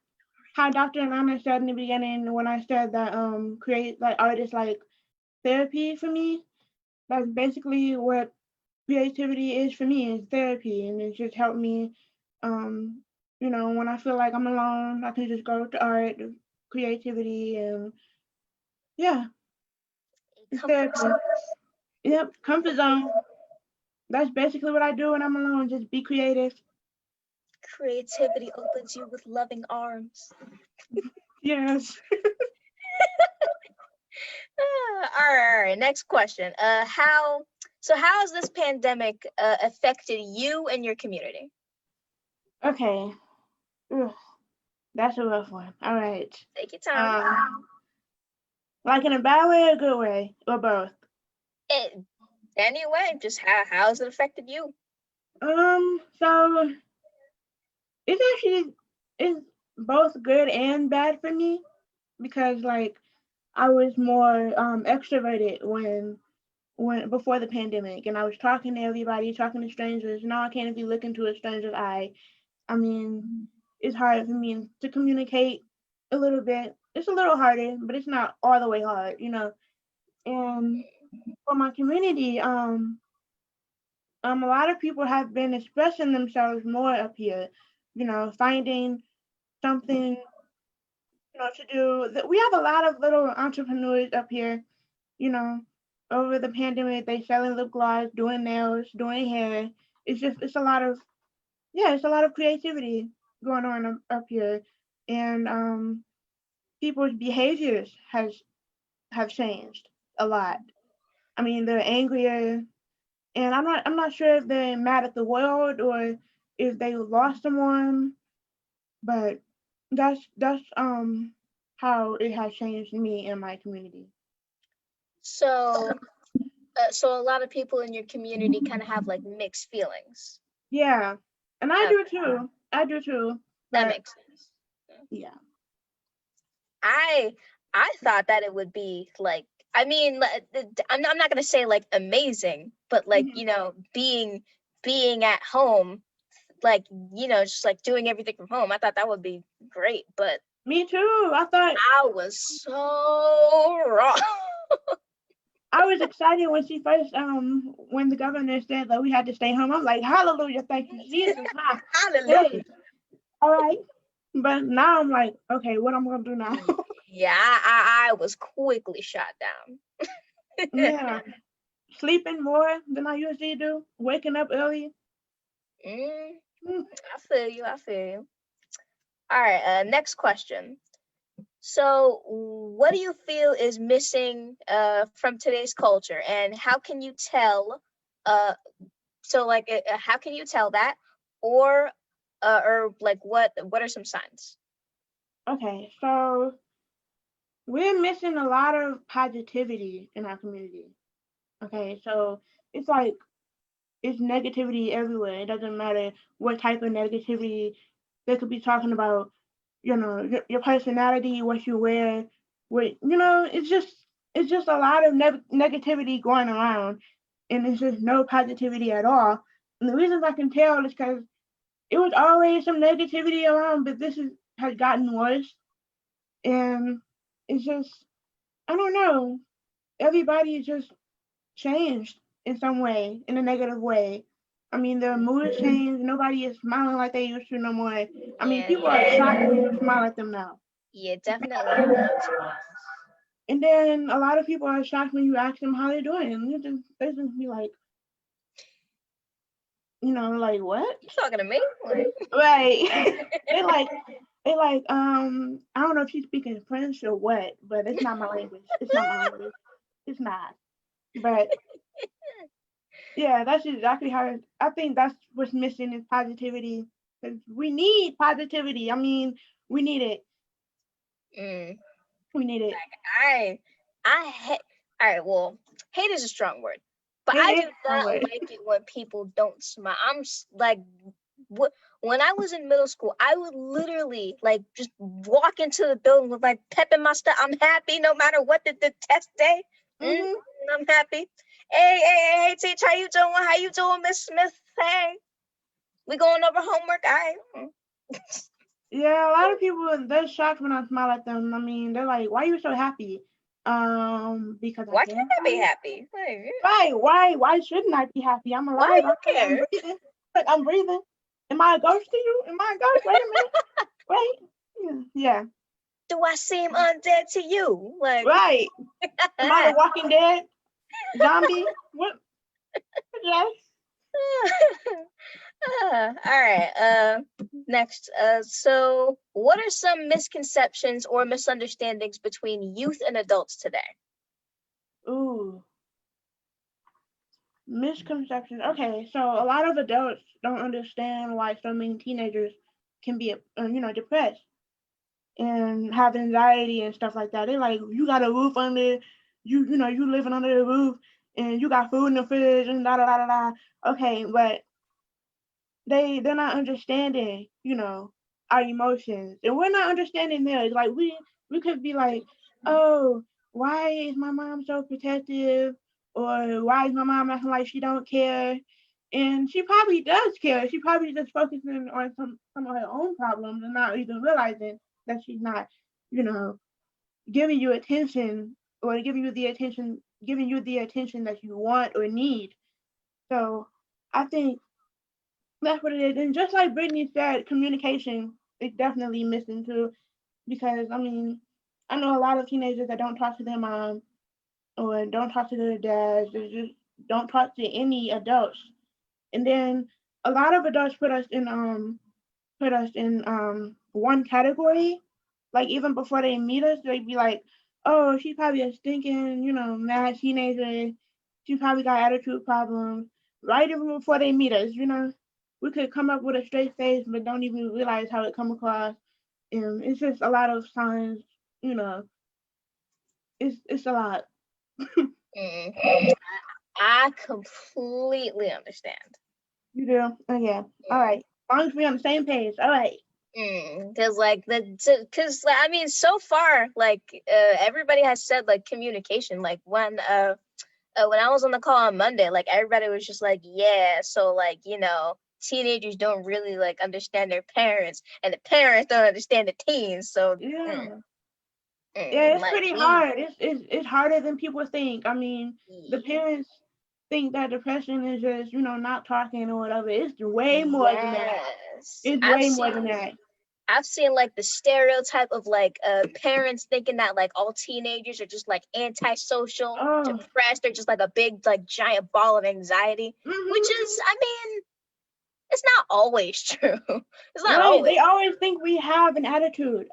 how Dr. Nana said in the beginning when I said that create like art is like therapy for me. That's basically what creativity is for me, is therapy, and it's just helped me um when I feel like I'm alone, I can just go to art, creativity, and yeah, a it's comfort therapy. zone. Yep, comfort zone. That's basically what I do when I'm alone, just be creative. Creativity opens you with loving arms. Yes. All right. Next question. How has this pandemic affected you and your community? Okay. Ugh, that's a rough one. All right. Take your time. Um, like in a bad way or a good way, or both. Anyway, just how has it affected you? So it's both good and bad for me because like I was more extroverted when before the pandemic, and I was talking to everybody, talking to strangers. Now I can't even look into a stranger's eye. I mean, it's hard for me to communicate a little bit. It's a little harder, but it's not all the way hard. And for my community, a lot of people have been expressing themselves more up here, finding something, to do. We have a lot of little entrepreneurs up here, you know, over the pandemic, they selling lip gloss, doing nails, doing hair. It's a lot of, yeah, it's a lot of creativity going on up here. And people's behaviors have changed a lot. I mean, they're angrier, and I'm not sure if they're mad at the world or if they lost someone, but that's how it has changed me and my community. So, so a lot of people in your community kind of have like mixed feelings. Yeah, and I Okay, do too. I do too. that But makes sense. yeah. I I thought that it would be like, I mean, I'm not gonna say like amazing, but like, Mhm. being at home, like, just like doing everything from home. I thought that would be great, but Me too. I was so wrong. I was excited when she first when the governor said that we had to stay home. I'm like, hallelujah, thank you, Jesus. Hallelujah. Hey, all right. But now I'm like, okay, what I'm gonna do now? Yeah, I was quickly shot down. Yeah. Sleeping more than I usually do, waking up early. Mm, Mm. I feel you. I feel you. All right. Next question. So, what do you feel is missing from today's culture, and how can you tell? Uh, how can you tell that, or like what are some signs? Okay, so we're missing a lot of positivity in our community. Okay, so it's like it's negativity everywhere. It doesn't matter what type of negativity they could be talking about. Your personality, what you wear, it's just a lot of negativity going around, and it's just no positivity at all. And the reasons I can tell is because it was always some negativity around, but has gotten worse, and it's just I don't know. Everybody just changed in some way, in a negative way. I mean, their mood changed. Nobody is smiling like they used to no more. I mean, Yeah, people are shocked when you smile at them now. yeah, definitely. And then a lot of people are shocked when you ask them how they're doing. And they just be like, like what? You talking to me? Like, Right. they like, I don't know if she's speaking French or what, but it's not my language. It's not my language. It's not. But yeah, that's exactly how I think that's what's missing is positivity. 'Cause we need positivity. I mean, we need it. mm, We need it. I hate. All right, well, hate is a strong word, but It I is do a not word. like it when people don't smile. Like, when I was in middle school, I would literally like just walk into the building with like pep in my step. I'm happy no matter what the test day. Hmm. I'm happy. Hey, teacher, how you doing? How you doing, Miss Smith? Hey, we going over homework? All right. Yeah, a lot of people they're shocked when I smile at them. I mean, they're like, "Why are you so happy?" Because I Why can. can't I be happy? Like, Right? Why shouldn't I be happy? I'm why alive. you I'm care? breathing. Look, I'm breathing. Am I a ghost to you? Am I a ghost? Wait a minute. Wait. Yeah. Do I seem undead to you? Like, Right. Am I the Walking Dead zombie? What? Yes. all right. Next. So what are some misconceptions or misunderstandings between youth and adults today? Ooh. Misconceptions. Okay, so a lot of adults don't understand why so many teenagers can be, depressed and have anxiety and stuff like that. They're like, you got a roof under you living under the roof and you got food in the fridge and da da da da da. Okay, but they're not understanding, our emotions, and we're not understanding theirs. Like we could be like, oh, why is my mom so protective, or why is my mom acting like she don't care, and she probably does care. She probably just focusing on some of her own problems and not even realizing that she's not, you know, giving you attention or giving you the attention that you want or need. So I think that's what it is. And just like Brittany said, communication is definitely missing too. Because I mean, I know a lot of teenagers that don't talk to their mom or don't talk to their dads. They just don't talk to any adults. And then a lot of adults put us in one category. Like even before they meet us, they'd be like, "Oh, she's probably a stinking, mad teenager. She probably got attitude problems." Right even before they meet us, we could come up with a straight face, but don't even realize how it come across. And it's just a lot of signs, you know. It's a lot. Mm, I completely understand. You do? Oh yeah. All right. As long as we're on the same page. All right. Because I mean, so far, like everybody has said like communication. Like when I was on the call on Monday, like everybody was just like, yeah, so like, teenagers don't really like understand their parents and the parents don't understand the teens. So Yeah. Yeah, it's like pretty hard. It's harder than people think. I mean, the parents think that depression is just, not talking or whatever. It's way more than that. yes. It's way more than that. I've seen like the stereotype of like parents thinking that like all teenagers are just like antisocial, Oh. depressed, they're just like a big like giant ball of anxiety, Mhm. which is, I mean, it's not always true. It's not Right. always. They always think we have an attitude.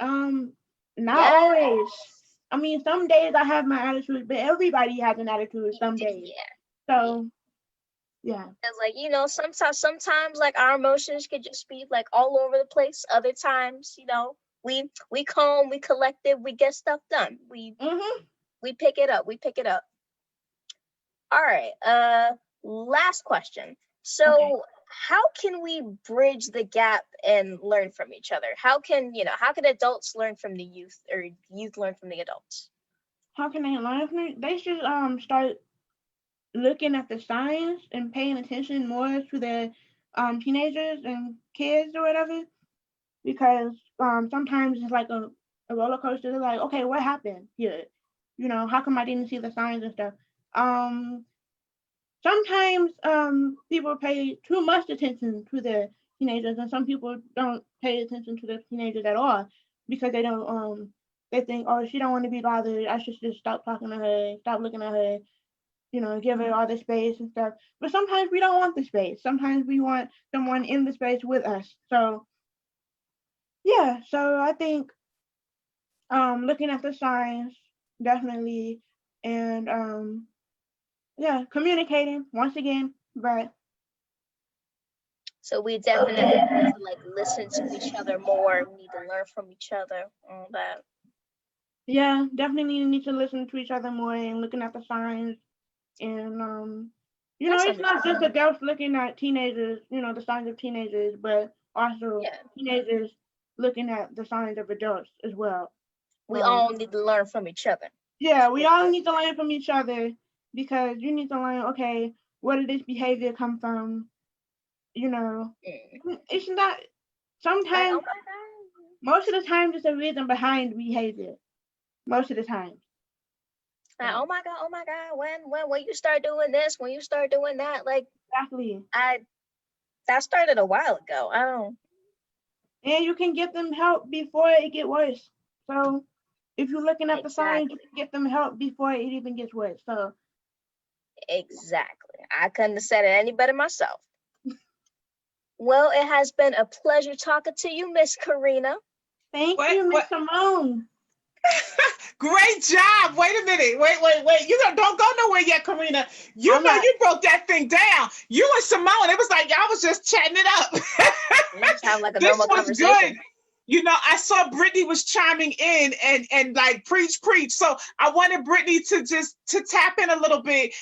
Not Yes. always. I mean, some days I have my attitude, but everybody has an attitude some days. Yeah. So, yeah. It's like, sometimes like our emotions could just be like all over the place. Other times, we calm, we collective, we get stuff done. We pick it up. We pick it up. All right. Last question. So Okay. how can we bridge the gap and learn from each other? How can adults learn from the youth or youth learn from the adults? How can they learn from it? They should start looking at the science and paying attention more to the teenagers and kids or whatever, because sometimes it's like a roller coaster. They're like, okay, what happened here? How come I didn't see the signs and stuff? sometimes people pay too much attention to their teenagers, and some people don't pay attention to their teenagers at all because they don't they think, oh, she don't want to be bothered, I should just stop talking to her, stop looking at her, give her all the space and stuff. But sometimes we don't want the space. Sometimes we want someone in the space with us. So yeah, so I think looking at the signs definitely, and yeah, communicating once again, but So we definitely need to like listen to each other more. We need to learn from each other, all that. yeah, definitely need to listen to each other more and looking at the signs. And That's it's not just adults looking at teenagers, the signs of teenagers, but also Yeah. teenagers looking at the signs of adults as well. We all need to learn from each other. Yeah, we all need to learn from each other, because you need to learn, okay, where did this behavior come from? It's not, Like, sometimes, oh my God. most of the time, there's a reason behind behavior. Most of the time. Like, oh my God, when you start doing this, when you start doing that, like Exactly. that started a while ago. I don't. And you can get them help before it get worse. So if you're looking at the signs, you can get them help before it even gets worse. So Exactly. I couldn't have said it any better myself. Well, it has been a pleasure talking to you, Miss Karina. thank you, Miss Simone. Great job. Wait a minute. Wait. You don't go nowhere yet, Karina. You broke that thing down. You and Simone, it was like y'all was just chatting it up. We just have like a This normal was conversation. good. I saw Brittany was chiming in and like preach. So I wanted Brittany to tap in a little bit.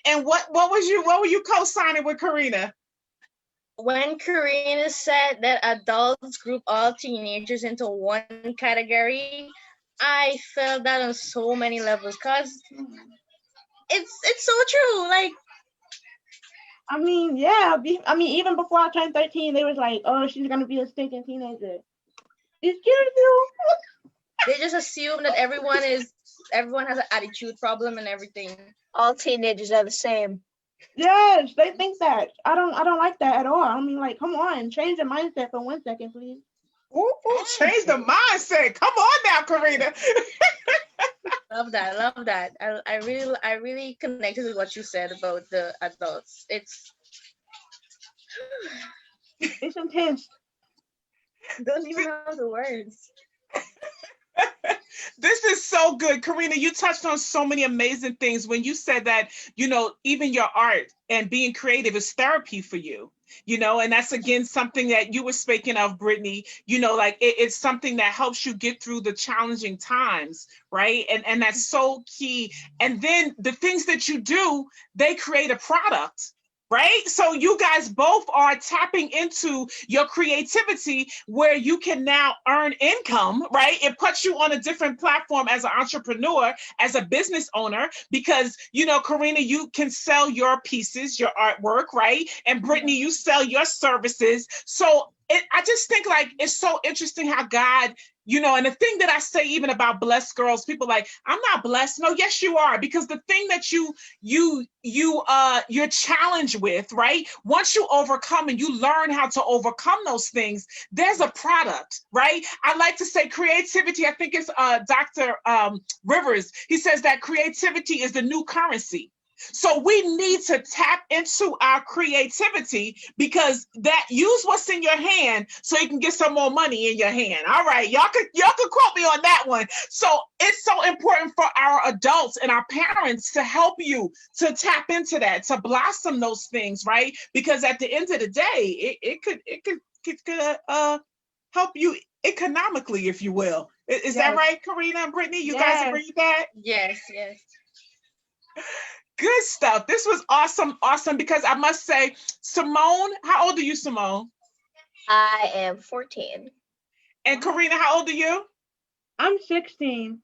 And what were you co-signing with Karina? When Karina said that adults group all teenagers into one category, I felt that on so many levels, because it's so true. Like, I mean, yeah. Even before I turned 13, they was like, "Oh, she's gonna be a stinking teenager." Excuse you. they just assume that everyone has an attitude problem and everything. All teenagers are the same. Yes, they think that. I don't like that at all. I mean, like, come on, change your mindset for 1 second, please. Ooh, change the mindset. Come on now, Karina. Love that. I really connected with what you said about the adults. It's intense. Don't even have the words. This is so good. Karina, you touched on so many amazing things when you said that, even your art and being creative is therapy for you, and that's, again, something that you were speaking of, Brittany, like it's something that helps you get through the challenging times, right? And that's so key. And then the things that you do, they create a product. Right? So you guys both are tapping into your creativity where you can now earn income, right? It puts you on a different platform as an entrepreneur, as a business owner, because, Karina, you can sell your pieces, your artwork, right? And Brittany, you sell your services. So I just think, like, it's so interesting how God, and the thing that I say even about blessed girls, people like, I'm not blessed. No, yes, you are, because the thing that you're challenged with, right? Once you overcome and you learn how to overcome those things, there's a product, right? I like to say creativity. I think it's Dr. Rivers. He says that creativity is the new currency. So we need to tap into our creativity, because that, use what's in your hand so you can get some more money in your hand. All right, y'all could quote me on that one. So it's so important for our adults and our parents to help you to tap into that, to blossom those things, right? Because at the end of the day, it could help you economically, if you will. Is that right, Karina and Brittany? You guys agree with that? Yes. Good stuff. This was awesome, because I must say, Simone, how old are you, Simone? I am 14. And Karina, how old are you? I'm 16.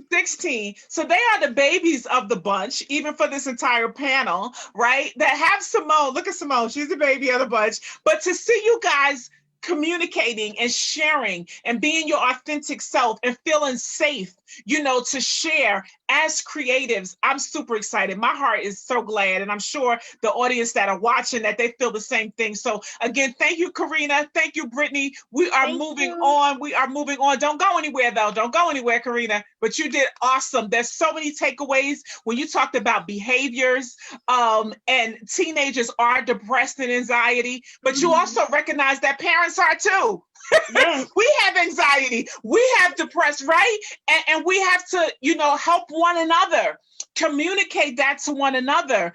16. So they are the babies of the bunch, even for this entire panel, right? That have Simone. Look at Simone. She's the baby of the bunch. But to see you guys communicating and sharing and being your authentic self and feeling safe, to share as creatives. I'm super excited. My heart is so glad. And I'm sure the audience that are watching that they feel the same thing. So again, thank you, Karina. Thank you, Brittany. We are moving on. We are moving on. Don't go anywhere though. Don't go anywhere, Karina. But you did awesome. There's so many takeaways when you talked about behaviors, and teenagers are depressed and anxiety, but you also recognize that parents are too. Yes. We have anxiety, we have depressed, right? And we have to, help one another, communicate that to one another.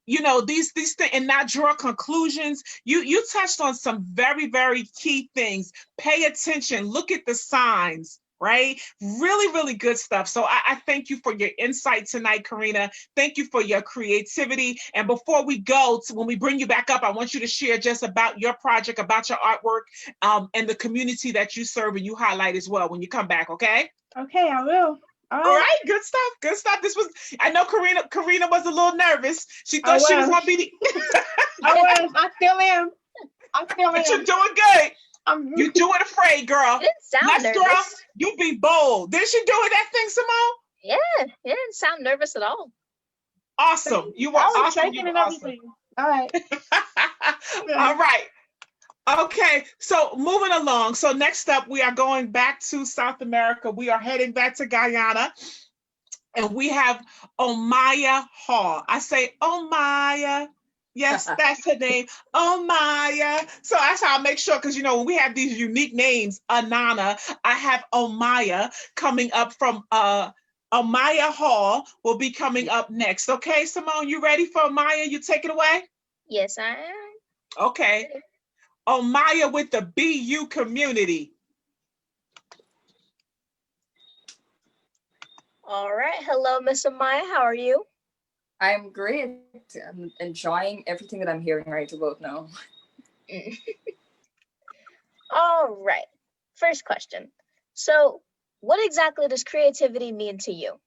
These things, and not draw conclusions. You touched on some very, very key things. Pay attention, look at the signs. Right? Really, really good stuff. So I thank you for your insight tonight, Karina. Thank you for your creativity. And before we go, when we bring you back up, I want you to share just about your project, about your artwork, and the community that you serve and you highlight as well when you come back, okay? Okay, I will. All right, good stuff, good stuff. I know Karina was a little nervous. She thought she was gonna be the I still am. But you're doing good. You do it afraid, girl. You didn't sound nervous. Girl, you be bold. Did she do it that thing, Simone? Yeah, you didn't sound nervous at all. Awesome. You were awesome. You were awesome. All right. All right. Okay, so moving along. So next up, we are going back to South America. We are heading back to Guyana. And we have Omaya Hall. I say Omaya. Yes, that's her name. Omaya. So that's how I make sure, because when we have these unique names, Anana, I have Omaya coming up from Omaya Hall will be coming up next. Okay, Simone, you ready for Omaya? You take it away? Yes, I am. Okay. Omaya with the BU community. All right. Hello, Miss Omaya. How are you? I'm great. I'm enjoying everything that I'm hearing right about now. All right. First question. So, what exactly does creativity mean to you?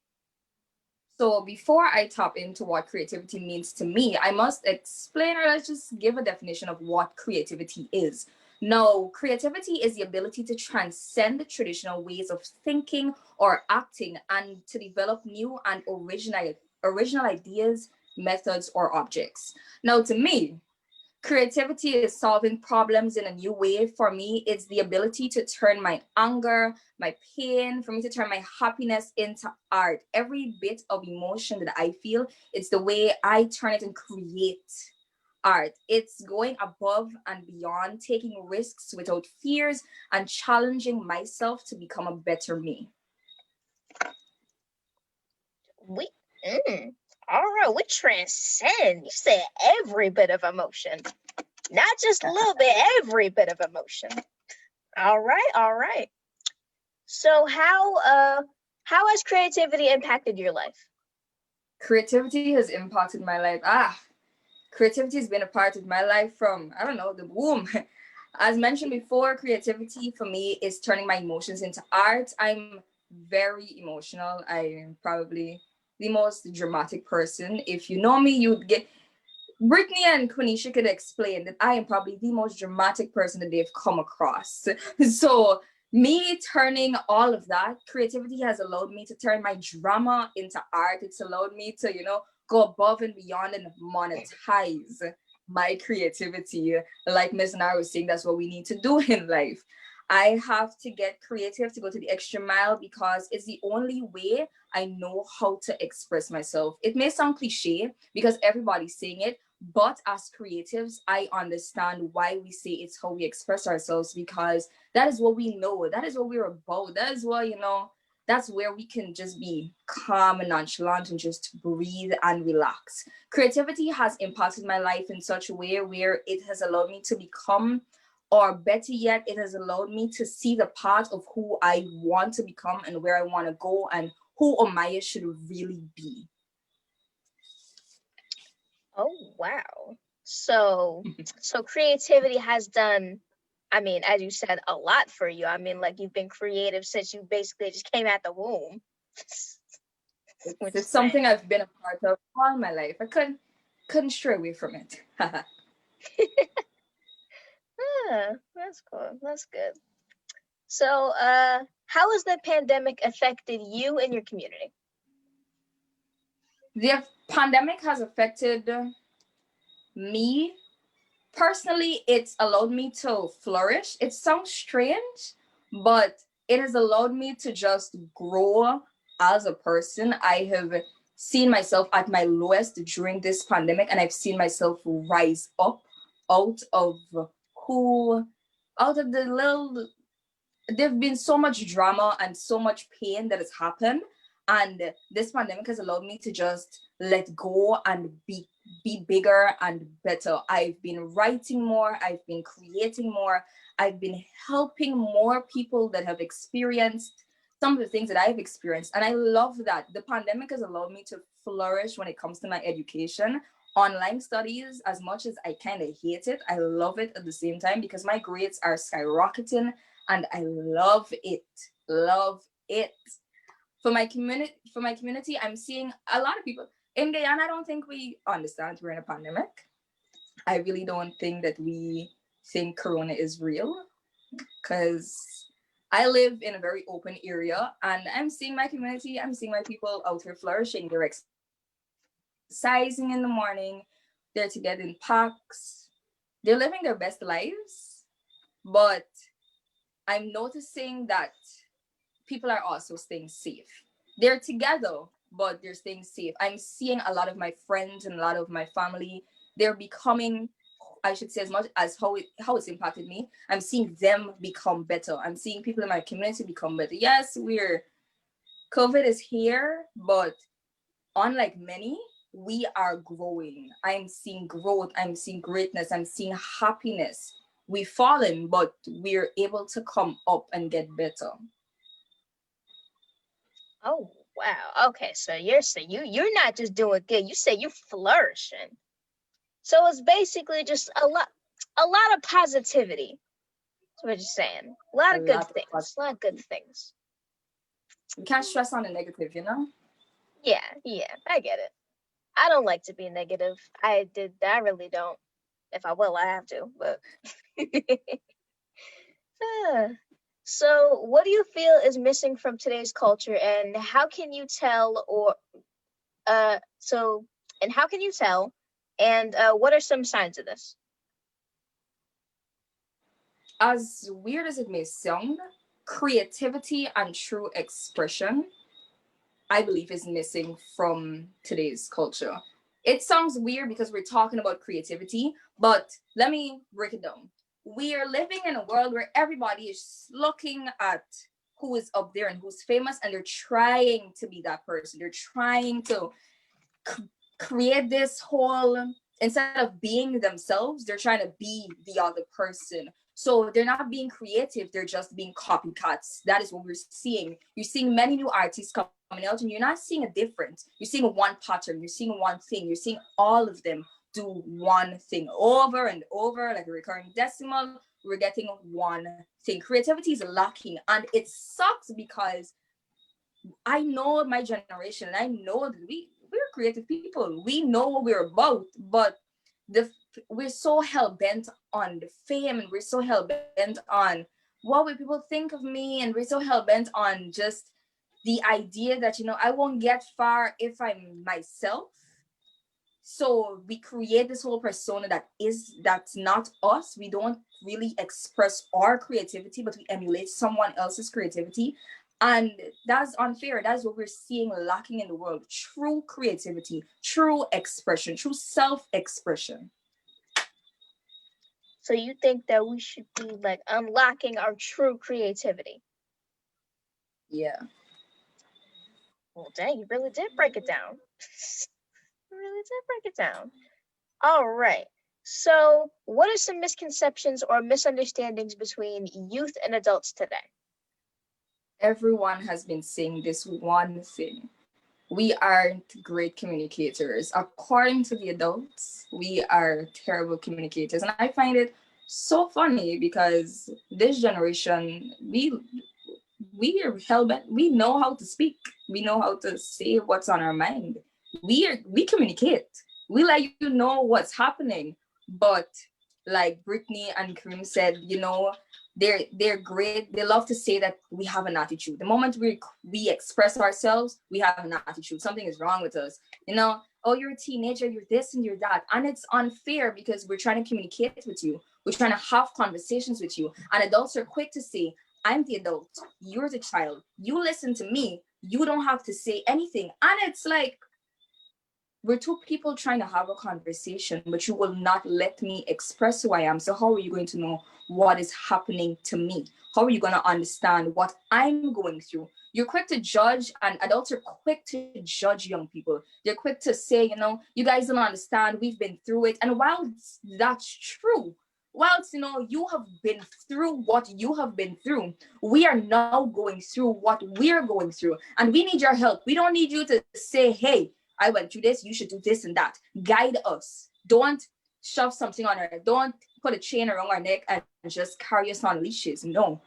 So before I tap into what creativity means to me, I must explain, or let's just give a definition of what creativity is. Now, creativity is the ability to transcend the traditional ways of thinking or acting and to develop new and original ideas, methods, or objects. Now, to me, creativity is solving problems in a new way. For me, it's the ability to turn my anger, my pain, for me to turn my happiness into art. Every bit of emotion that I feel, it's the way I turn it and create art. It's going above and beyond, taking risks without fears and challenging myself to become a better me. All right, we transcend. You said every bit of emotion, not just a little bit, every bit of emotion. All right. So how has creativity impacted your life? Creativity has impacted my life. Creativity has been a part of my life from, the womb. As mentioned before, creativity for me is turning my emotions into art. I'm very emotional. I am probably the most dramatic person. If you know me, you'd get Brittany and Quenisha could explain that I am probably the most dramatic person that they've come across. So me turning all of that, creativity has allowed me to turn my drama into art. It's allowed me to, go above and beyond and monetize my creativity. Like Ms. Nara was saying, that's what we need to do in life. I have to get creative, to go to the extra mile, because it's the only way I know how to express myself. It may sound cliche because everybody's saying it, but as creatives, I understand why we say it's how we express ourselves, because that is what we know. That is what we're about. That is what, that's where we can just be calm and nonchalant and just breathe and relax. Creativity has impacted my life in such a way where it has allowed me to become, or better yet, it has allowed me to see the part of who I want to become and where I want to go and who Omaya should really be. Oh, wow. So creativity has done, as you said, a lot for you. You've been creative since you basically just came out the womb. It's something I've been a part of all my life. I couldn't stray away from it. Yeah, that's cool. That's good. So, how has the pandemic affected you and your community? The pandemic has affected me personally. It's allowed me to flourish. It sounds strange, but it has allowed me to just grow as a person. I have seen myself at my lowest during this pandemic, and I've seen myself rise up out of who out of the little there've been so much drama and so much pain that has happened, and this pandemic has allowed me to just let go and be bigger and better. I've been writing more, I've been creating more, I've been helping more people that have experienced some of the things that I've experienced, and I love that. The pandemic has allowed me to flourish when it comes to my education. Online studies, as much as I kind of hate it, I love it at the same time because my grades are skyrocketing and I love it. Love it. For my community, I'm seeing a lot of people in Guyana. I don't think we understand we're in a pandemic. I really don't think that we think Corona is real, because I live in a very open area and I'm seeing my community, I'm seeing my people out here flourishing. They're exercising in the morning, they're together in parks, they're living their best lives. But I'm noticing that people are also staying safe. They're together, but they're staying safe. I'm seeing a lot of my friends and a lot of my family, they're becoming, I should say, as much as how it's impacted me, I'm seeing them become better. I'm seeing people in my community become better. Yes, COVID is here, but unlike many, we are growing. I'm seeing growth, I'm seeing greatness, I'm seeing happiness. We've fallen, but we're able to come up and get better. Oh, wow. Okay, so you're saying you're not just doing good. You say you're flourishing. So it's basically just a lot of positivity. That's what you're saying. A lot A of good lot of things. A lot of good things. We can't stress on the negative, you know? Yeah, I get it. I don't like to be negative. I really don't. If I will, I have to, but Ah. So what do you feel is missing from today's culture, and how can you tell so and how can you tell, and what are some signs of this? As weird as it may sound, creativity and true expression, I believe, is missing from today's culture. It sounds weird because we're talking about creativity, but let me break it down. We are living in a world where everybody is looking at who is up there and who's famous, and they're trying to be that person. They're trying to create this whole, instead of being themselves, they're trying to be the other person. So they're not being creative, they're just being copycats. That is what we're seeing. You're seeing many new artists coming out, and you're not seeing a difference. You're seeing one pattern, you're seeing one thing, you're seeing all of them do one thing over and over, like a recurring decimal. We're getting one thing. Creativity is lacking, and it sucks because I know my generation, and I know that we're creative people. We know what we're about, but we're so hell bent on the fame, and we're so hell bent on what will people think of me, and we're so hell bent on just the idea that I won't get far if I'm myself. So we create this whole persona that's not us. We don't really express our creativity, but we emulate someone else's creativity. And that's unfair. That's what we're seeing lacking in the world. True creativity, true expression, true self-expression. So you think that we should be like unlocking our true creativity? Yeah. Well, dang, you really did break it down. You really did break it down. All right. So, what are some misconceptions or misunderstandings between youth and adults today? Everyone has been saying this one thing. We aren't great communicators. According to the adults, we are terrible communicators. And I find it so funny because this generation, we are hell-bent. We know how to speak. We know how to say what's on our mind. We communicate. We let you know what's happening. But like Brittany and Kareem said, you know, they're great. They love to say that we have an attitude. The moment we express ourselves, we have an attitude. Something is wrong with us. You know, oh, you're a teenager, you're this and you're that. And it's unfair because we're trying to communicate with you. We're trying to have conversations with you. And adults are quick to say, I'm the adult, you're the child. You listen to me. You don't have to say anything. And it's like, we're two people trying to have a conversation, but you will not let me express who I am. So how are you going to know what is happening to me? How are you going to understand what I'm going through? You're quick to judge, and adults are quick to judge young people. They're quick to say, you know, you guys don't understand, we've been through it. And while that's true, whilst, you know, you have been through what you have been through, we are now going through what we're going through. And we need your help. We don't need you to say, hey, I went through this, you should do this and that. Guide us. Don't shove something on her. Don't put a chain around our neck and just carry us on leashes. No,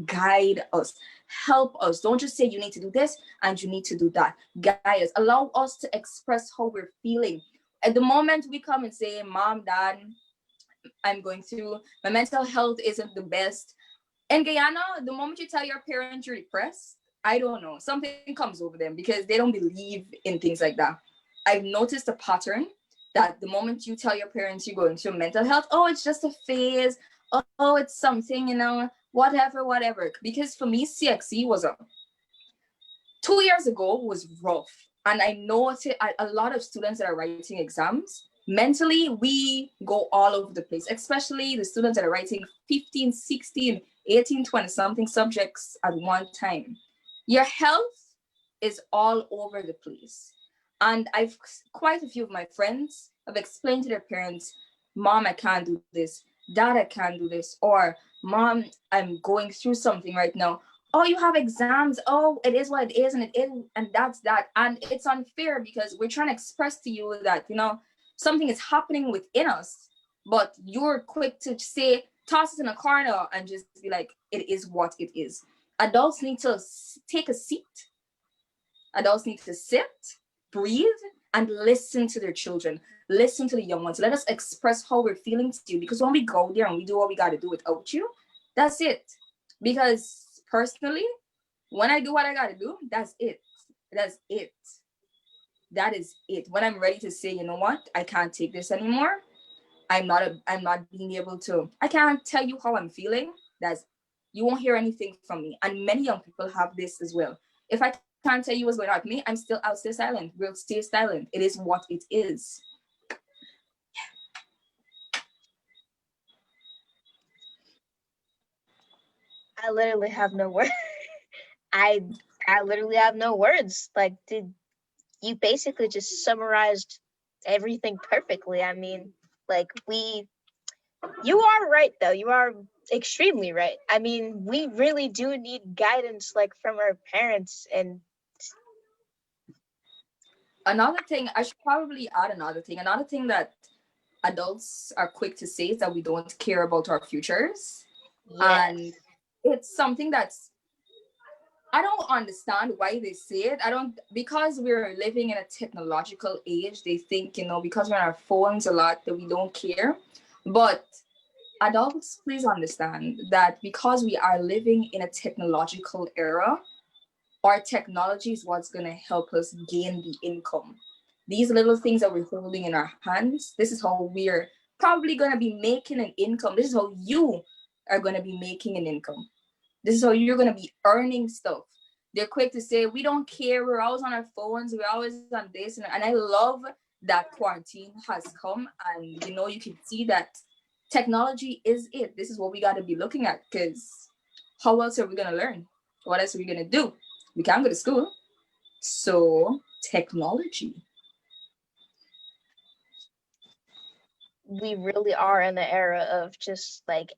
guide us. Help us. Don't just say you need to do this and you need to do that. Guide us. Allow us to express how we're feeling. At the moment we come and say, Mom, Dad, I'm going through, my mental health isn't the best. In Guyana, the moment you tell your parents you're depressed, I don't know, something comes over them because they don't believe in things like that. I've noticed a pattern that the moment you tell your parents you're going through mental health, oh, it's just a phase, oh, it's something, you know, whatever. Because for me, CXC was 2 years ago was rough. And I know a lot of students that are writing exams, mentally, we go all over the place, especially the students that are writing 15, 16, 18, 20 something subjects at one time. Your health is all over the place. And quite a few of my friends have explained to their parents, Mom, I can't do this. Dad, I can't do this. Or Mom, I'm going through something right now. Oh, you have exams. Oh, it is what it is, and it is, and that's that. And it's unfair because we're trying to express to you that, you know, something is happening within us, but you're quick to say, toss it in a corner and just be like, it is what it is. Adults need to take a seat. Adults need to sit, breathe, and listen to their children. Listen to the young ones. Let us express how we're feeling to you, because when we go there and we do what we got to do without you, that's it. Because personally, when I do what I got to do, that's it. That's it. That is it. When I'm ready to say, you know what, I can't take this anymore. I'm not being able to, I can't tell you how I'm feeling. You won't hear anything from me. And many young people have this as well. If I can't tell you what's going on with me, I'll stay silent. We'll stay silent. It is what it is. I literally have no words. I literally have no words. Like, you basically just summarized everything perfectly. I mean, like, you are right though. You are extremely right. I mean, we really do need guidance, like, from our parents. And another thing, I should probably add another thing that adults are quick to say is that we don't care about our futures. yes. And it's something I don't understand why they say it. Because we're living in a technological age, they think, you know, because we're on our phones a lot that we don't care. But adults, please understand that because we are living in a technological era, our technology is what's going to help us gain the income. These little things that we're holding in our hands, this is how we're probably going to be making an income. This is how you are going to be making an income. This is how you're going to be earning stuff. They're quick to say, we don't care. We're always on our phones. We're always on this. And I love that quarantine has come. And, you know, you can see that technology is it. This is what we got to be looking at, because how else are we going to learn? What else are we going to do? We can't go to school. So technology. We really are in the era of just like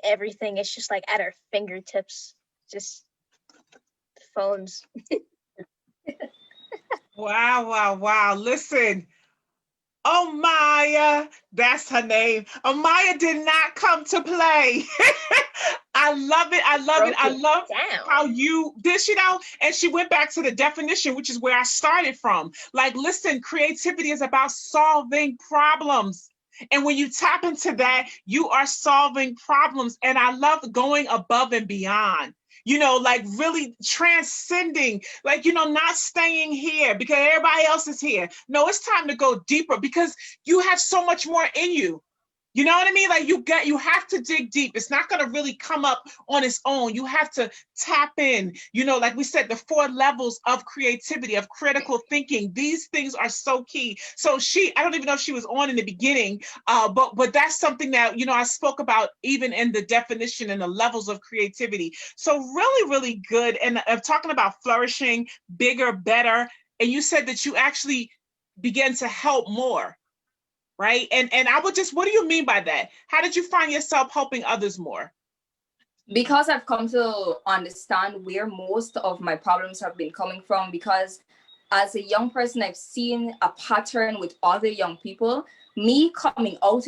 everything is just like at our fingertips, just phones. Wow. Listen, Amaya, that's her name. Amaya did not come to play. I love it. I love how you did, you know, and she went back to the definition, which is where I started from. Like, listen, creativity is about solving problems. And when you tap into that, you are solving problems. And I love going above and beyond, like really transcending, like, not staying here because everybody else is here. No, it's time to go deeper because you have so much more in you. You know what I mean? Like you have to dig deep. It's not going to really come up on its own. You have to tap in, like we said, the 4 levels of creativity, of critical thinking. These things are so key. So I don't even know if she was on in the beginning, but that's something that, I spoke about even in the definition and the levels of creativity. So really, really good. And talking about flourishing, bigger, better. And you said that you actually began to help more. Right. And I would just, what do you mean by that? How did you find yourself helping others more? Because I've come to understand where most of my problems have been coming from, because as a young person, I've seen a pattern with other young people, me coming out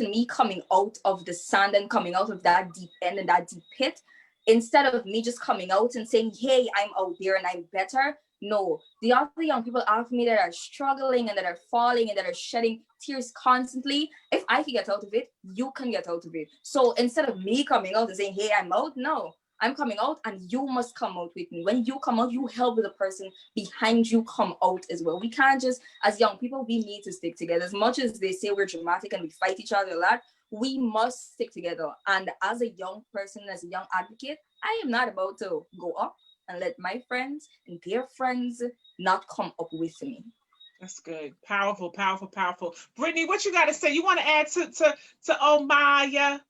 of the sand and coming out of that deep end and that deep pit, instead of me just coming out and saying, hey, I'm out there and I'm better. No, the other young people after me that are struggling and that are falling and that are shedding tears constantly, if I can get out of it, you can get out of it. So instead of me coming out and saying, hey, I'm out, no, I'm coming out and you must come out with me. When you come out, you help the person behind you come out as well. We can't just, as young people, we need to stick together. As much as they say we're dramatic and we fight each other a lot, we must stick together. And as a young person, as a young advocate, I am not about to go up and let my friends and their friends not come up with me. That's good. Powerful, powerful, powerful. Brittany, what you got to say? You want to add to Omaya?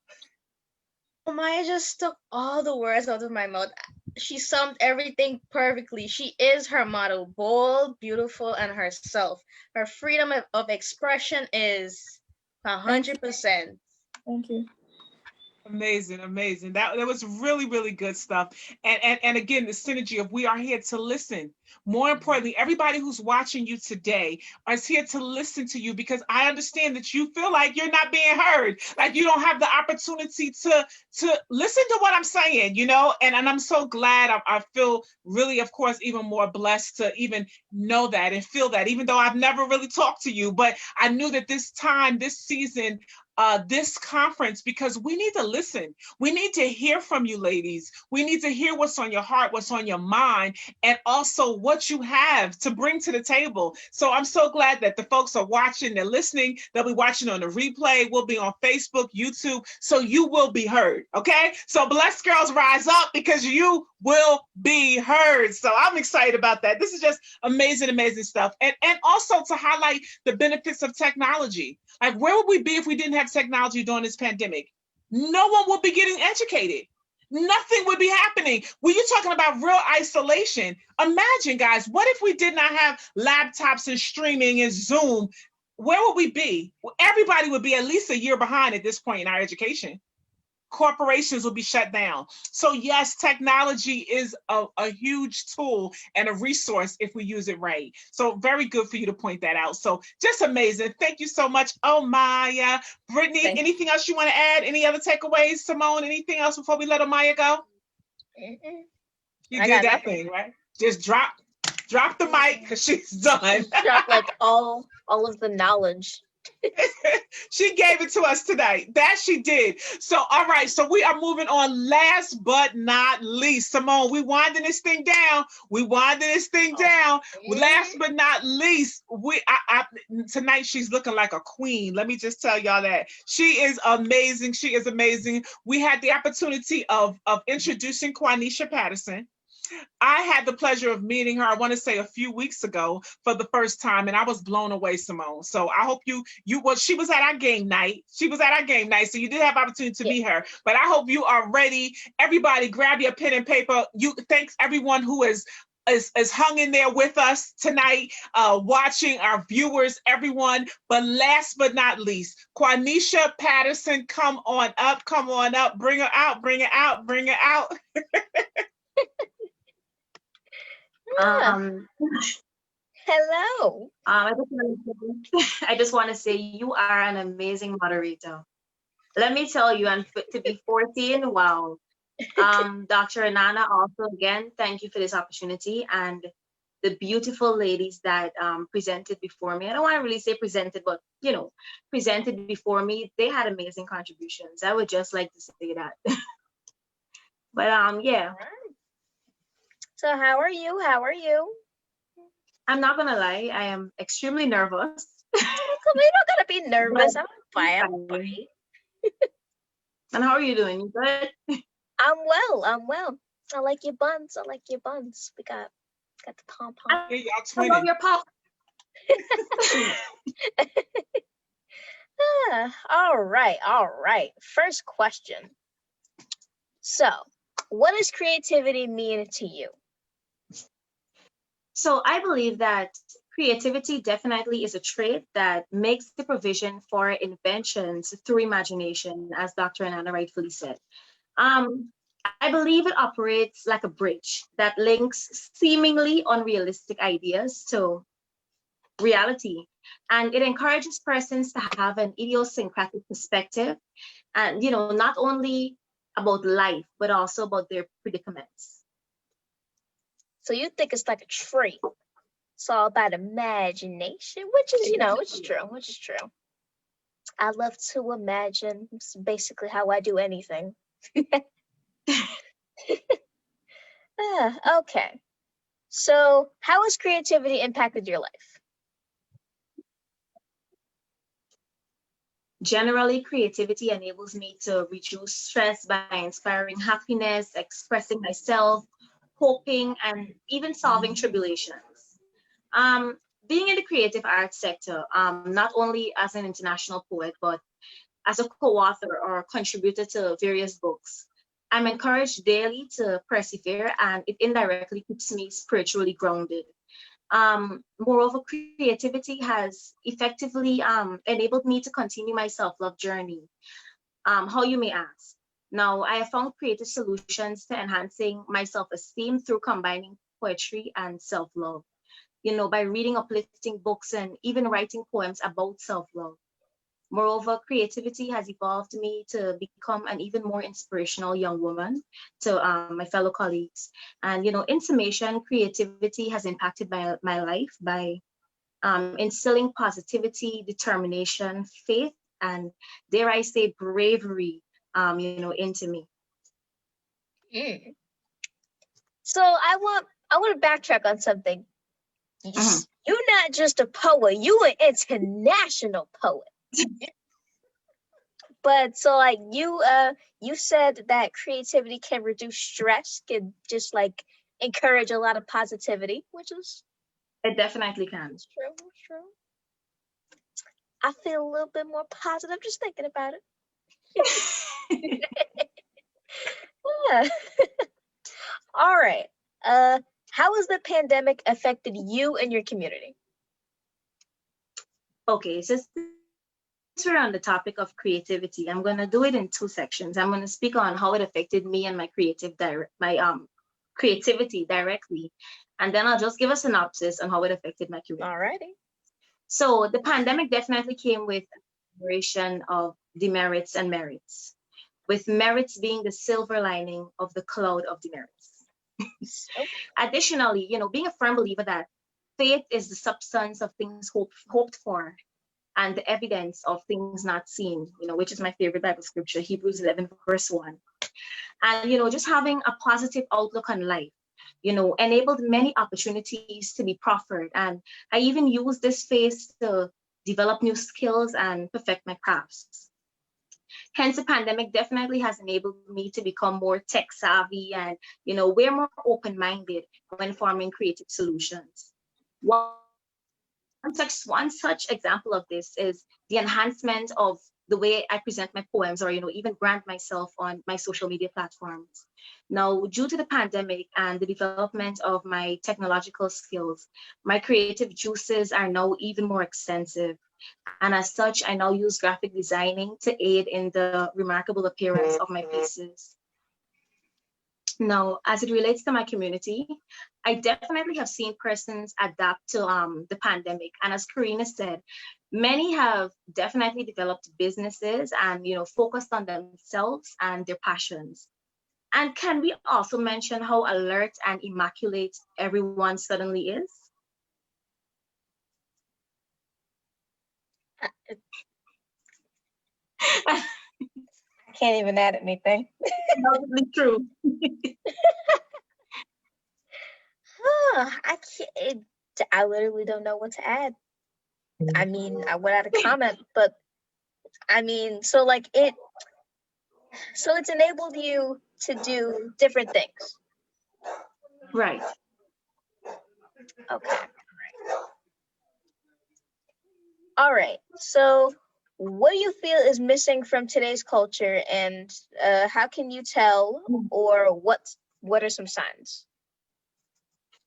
Omaya just took all the words out of my mouth. She summed everything perfectly. She is her motto: bold, beautiful, and herself. Her freedom of expression is 100%. Thank you. Amazing, amazing. That was really, really good stuff. And again, the synergy of we are here to listen. More importantly, everybody who's watching you today is here to listen to you, because I understand that you feel like you're not being heard, like you don't have the opportunity to listen to what I'm saying, and I'm so glad. I feel really, of course, even more blessed to even know that and feel that, even though I've never really talked to you, but I knew that this time, this season, this conference, because we need to listen. We need to hear from you, ladies. We need to hear what's on your heart, what's on your mind, and also what you have to bring to the table. So I'm so glad that the folks are watching, they're listening, they'll be watching on the replay. We'll be on Facebook, YouTube, so you will be heard, okay? So Blessed Girls, rise up, because you will be heard. So I'm excited about that. This is just amazing, amazing stuff. And also to highlight the benefits of technology. Like, where would we be if we didn't have technology during this pandemic? No one would be getting educated. Nothing would be happening. When you're talking about real isolation, imagine, guys, what if we did not have laptops and streaming and Zoom? Where would we be? Well, everybody would be at least a year behind at this point in our education. Corporations will be shut down. So yes, technology is a huge tool and a resource if we use it right. So very good for you to point that out. So just amazing. Thank you so much. Oh, Maya. Brittany, anything else you want to add? Any other takeaways? Simone, anything else before we let Maya go? You did that thing, right? Just drop the mic, because she's done. Drop like all of the knowledge. She gave it to us tonight. That she did. So, all right. So we are moving on. Last but not least, Simone, we winding this thing down. Last but not least, tonight she's looking like a queen. Let me just tell y'all that. She is amazing. She is amazing. We had the opportunity of introducing Quanisha Patterson. I had the pleasure of meeting her, I want to say a few weeks ago for the first time, and I was blown away, Simone. So I hope she was at our game night. So you did have opportunity to meet her, but I hope you are ready. Everybody grab your pen and paper. Thanks everyone who is hung in there with us tonight, watching, our viewers, everyone. But last but not least, Quanisha Patterson, come on up, bring her out. Hello. I just want to say you are an amazing moderator. Let me tell you, and to be 14, wow. Dr. Anana, also again, thank you for this opportunity. And the beautiful ladies that presented before me. I don't want to really say presented, but presented before me. They had amazing contributions. I would just like to say that. But yeah. So how are you? How are you? I'm not gonna lie, I am extremely nervous. Come on, you don't gotta be nervous. I'm fine. I'm fine. And how are you doing? You good? I'm well. I'm well. I like your buns. I like your buns. We got the pom pom. Yeah, y'all I love twinning. your pop. All right. All right. First question. So, what does creativity mean to you? So I believe that creativity definitely is a trait that makes the provision for inventions through imagination, as Dr. Ananda rightfully said. I believe it operates like a bridge that links seemingly unrealistic ideas to reality. And it encourages persons to have an idiosyncratic perspective and, not only about life, but also about their predicaments. So you think it's like a tree? It's all about imagination, which is, which is true. Which is true. I love to imagine. It's basically how I do anything. Okay. So, how has creativity impacted your life? Generally, creativity enables me to reduce stress by inspiring happiness, expressing myself, coping, and even solving tribulations. Being in the creative arts sector, not only as an international poet, but as a co-author or contributor to various books, I'm encouraged daily to persevere, and it indirectly keeps me spiritually grounded. Moreover, creativity has effectively enabled me to continue my self-love journey. How, you may ask? Now, I have found creative solutions to enhancing my self-esteem through combining poetry and self-love, by reading uplifting books and even writing poems about self-love. Moreover, creativity has evolved me to become an even more inspirational young woman to my fellow colleagues. And, in summation, creativity has impacted my life by instilling positivity, determination, faith, and dare I say bravery, into me. Mm. So I want to backtrack on something. You're not just a poet, you an international poet. But so like you said that creativity can reduce stress, can just like encourage a lot of positivity, which is It definitely can. true. True. I feel a little bit more positive just thinking about it. Yeah. All right. How has the pandemic affected you and your community? Okay, so since we're on the topic of creativity, I'm gonna do it in two sections. I'm gonna speak on how it affected me and my creativity directly, and then I'll just give a synopsis on how it affected my community. Alrighty. So the pandemic definitely came with a combination of demerits and merits, with merits being the silver lining of the cloud of demerits. So, Additionally, being a firm believer that faith is the substance of things hoped for and the evidence of things not seen, which is my favorite Bible scripture, Hebrews 11, verse 1. And, just having a positive outlook on life, enabled many opportunities to be proffered. And I even used this phase to develop new skills and perfect my crafts. Hence, the pandemic definitely has enabled me to become more tech savvy and, way more open-minded when forming creative solutions. One such example of this is the enhancement of the way I present my poems or, even brand myself on my social media platforms. Now, due to the pandemic and the development of my technological skills, my creative juices are now even more extensive. And as such, I now use graphic designing to aid in the remarkable appearance of my pieces. Now, as it relates to my community, I definitely have seen persons adapt to the pandemic. And as Karina said, many have definitely developed businesses and, focused on themselves and their passions. And can we also mention how alert and immaculate everyone suddenly is? I can't even add anything. Absolutely true. I can't. I literally don't know what to add. I mean, I would add a comment, but I mean, so it's enabled you to do different things. Right. Okay. All right. So, what do you feel is missing from today's culture, and how can you tell, or what are some signs?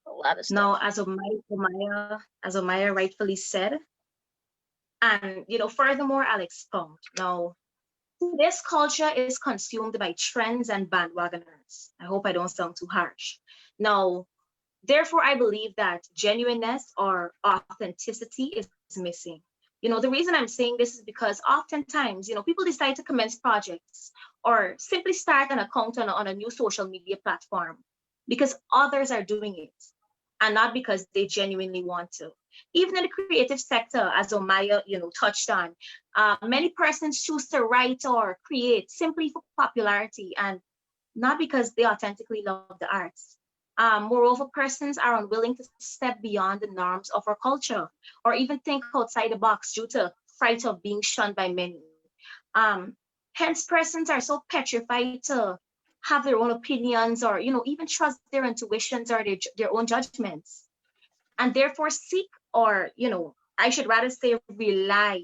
A lot of stuff. Now, as Omaya rightfully said, and furthermore, I'll expound. Now, this culture is consumed by trends and bandwagoners. I hope I don't sound too harsh. Now, therefore, I believe that genuineness or authenticity is missing. The reason I'm saying this is because oftentimes, people decide to commence projects or simply start an account on a new social media platform because others are doing it and not because they genuinely want to. Even in the creative sector, as Omaya, touched on, many persons choose to write or create simply for popularity and not because they authentically love the arts. Moreover, persons are unwilling to step beyond the norms of our culture or even think outside the box due to fright of being shunned by many. Hence, persons are so petrified to have their own opinions or, even trust their intuitions or their own judgments. And therefore seek or, I should rather say rely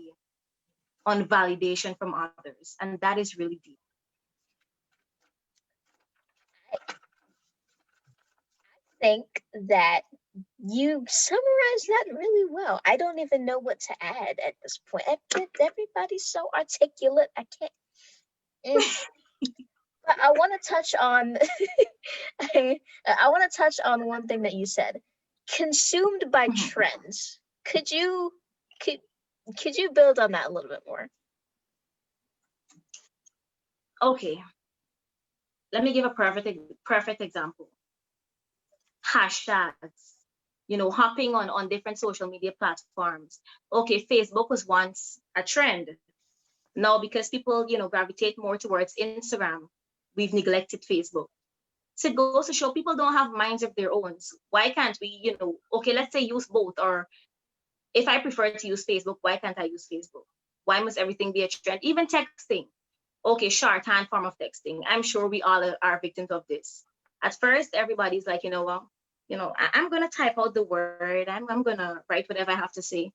on validation from others. And that is really deep. I think that you summarized that really well. I don't even know what to add at this point. Everybody's so articulate. I can't. But I want to touch on. I want to touch on one thing that you said. Consumed by trends. Could you build on that a little bit more? Okay. Let me give a perfect example. Hashtags. Hopping on different social media platforms. Okay, Facebook was once a trend. Now, because people, gravitate more towards Instagram, we've neglected Facebook. So it goes to show people don't have minds of their own. So why can't we, okay, let's say use both. Or if I prefer to use Facebook, why can't I use Facebook? Why must everything be a trend? Even texting. Okay, shorthand form of texting. I'm sure we all are victims of this. At first, everybody's like, I'm going to type out the word. I'm going to write whatever I have to say.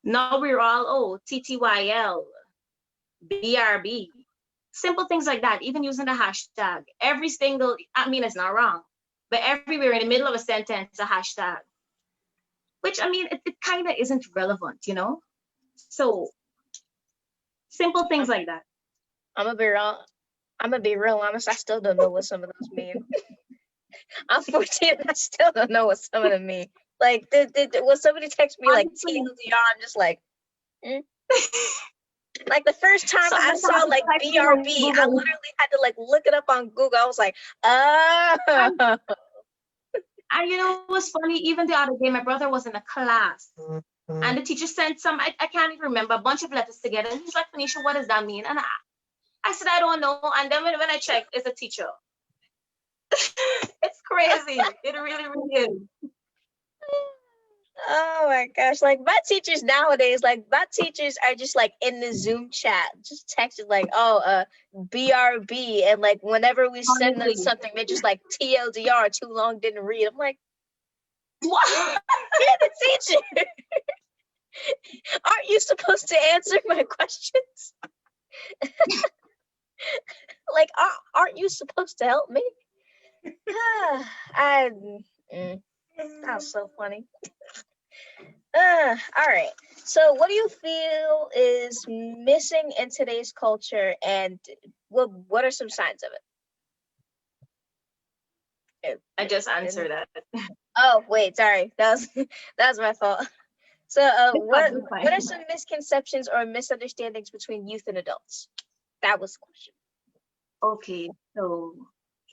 Now we're all, TTYL, BRB, simple things like that, even using the hashtag. Every single, it's not wrong, but everywhere in the middle of a sentence, a hashtag, which, it kind of isn't relevant, So simple things like that. I'm gonna be real honest. I still don't know what some of those mean. I'm 14. I still don't know what some of them mean. Like, when somebody texts me like TLDR, I'm just like, Like the first time I saw like BRB, I literally had to like look it up on Google. I was like, oh. And what's funny? Even the other day, my brother was in a class, and the teacher sent some, I can't even remember, a bunch of letters together. And he's like, Phoenicia, what does that mean? And I said, I don't know. And then when I checked, it's a teacher. It's crazy. It really, really is. Oh my gosh. Like my teachers nowadays, my teachers are just like in the Zoom chat, just texting like, BRB. And like whenever we send them something, they're just like TLDR, too long, didn't read. I'm like, what? Yeah, the teacher. Aren't you supposed to answer my questions? Like, aren't you supposed to help me? That was so funny. All right. So, what do you feel is missing in today's culture, and what are some signs of it? I just answered that. Oh, wait, sorry. That was my fault. So, what are some misconceptions or misunderstandings between youth and adults? That was the question. Okay, so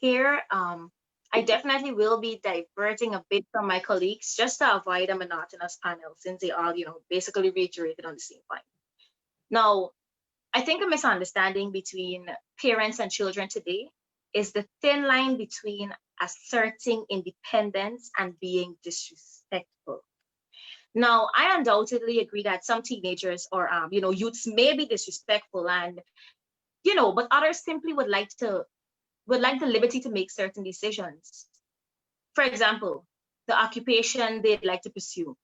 here, I definitely will be diverting a bit from my colleagues just to avoid a monotonous panel since they all, basically reiterated on the same point. Now, I think a misunderstanding between parents and children today is the thin line between asserting independence and being disrespectful. Now, I undoubtedly agree that some teenagers or youths may be disrespectful and but others simply would like the liberty to make certain decisions. For example, the occupation they'd like to pursue.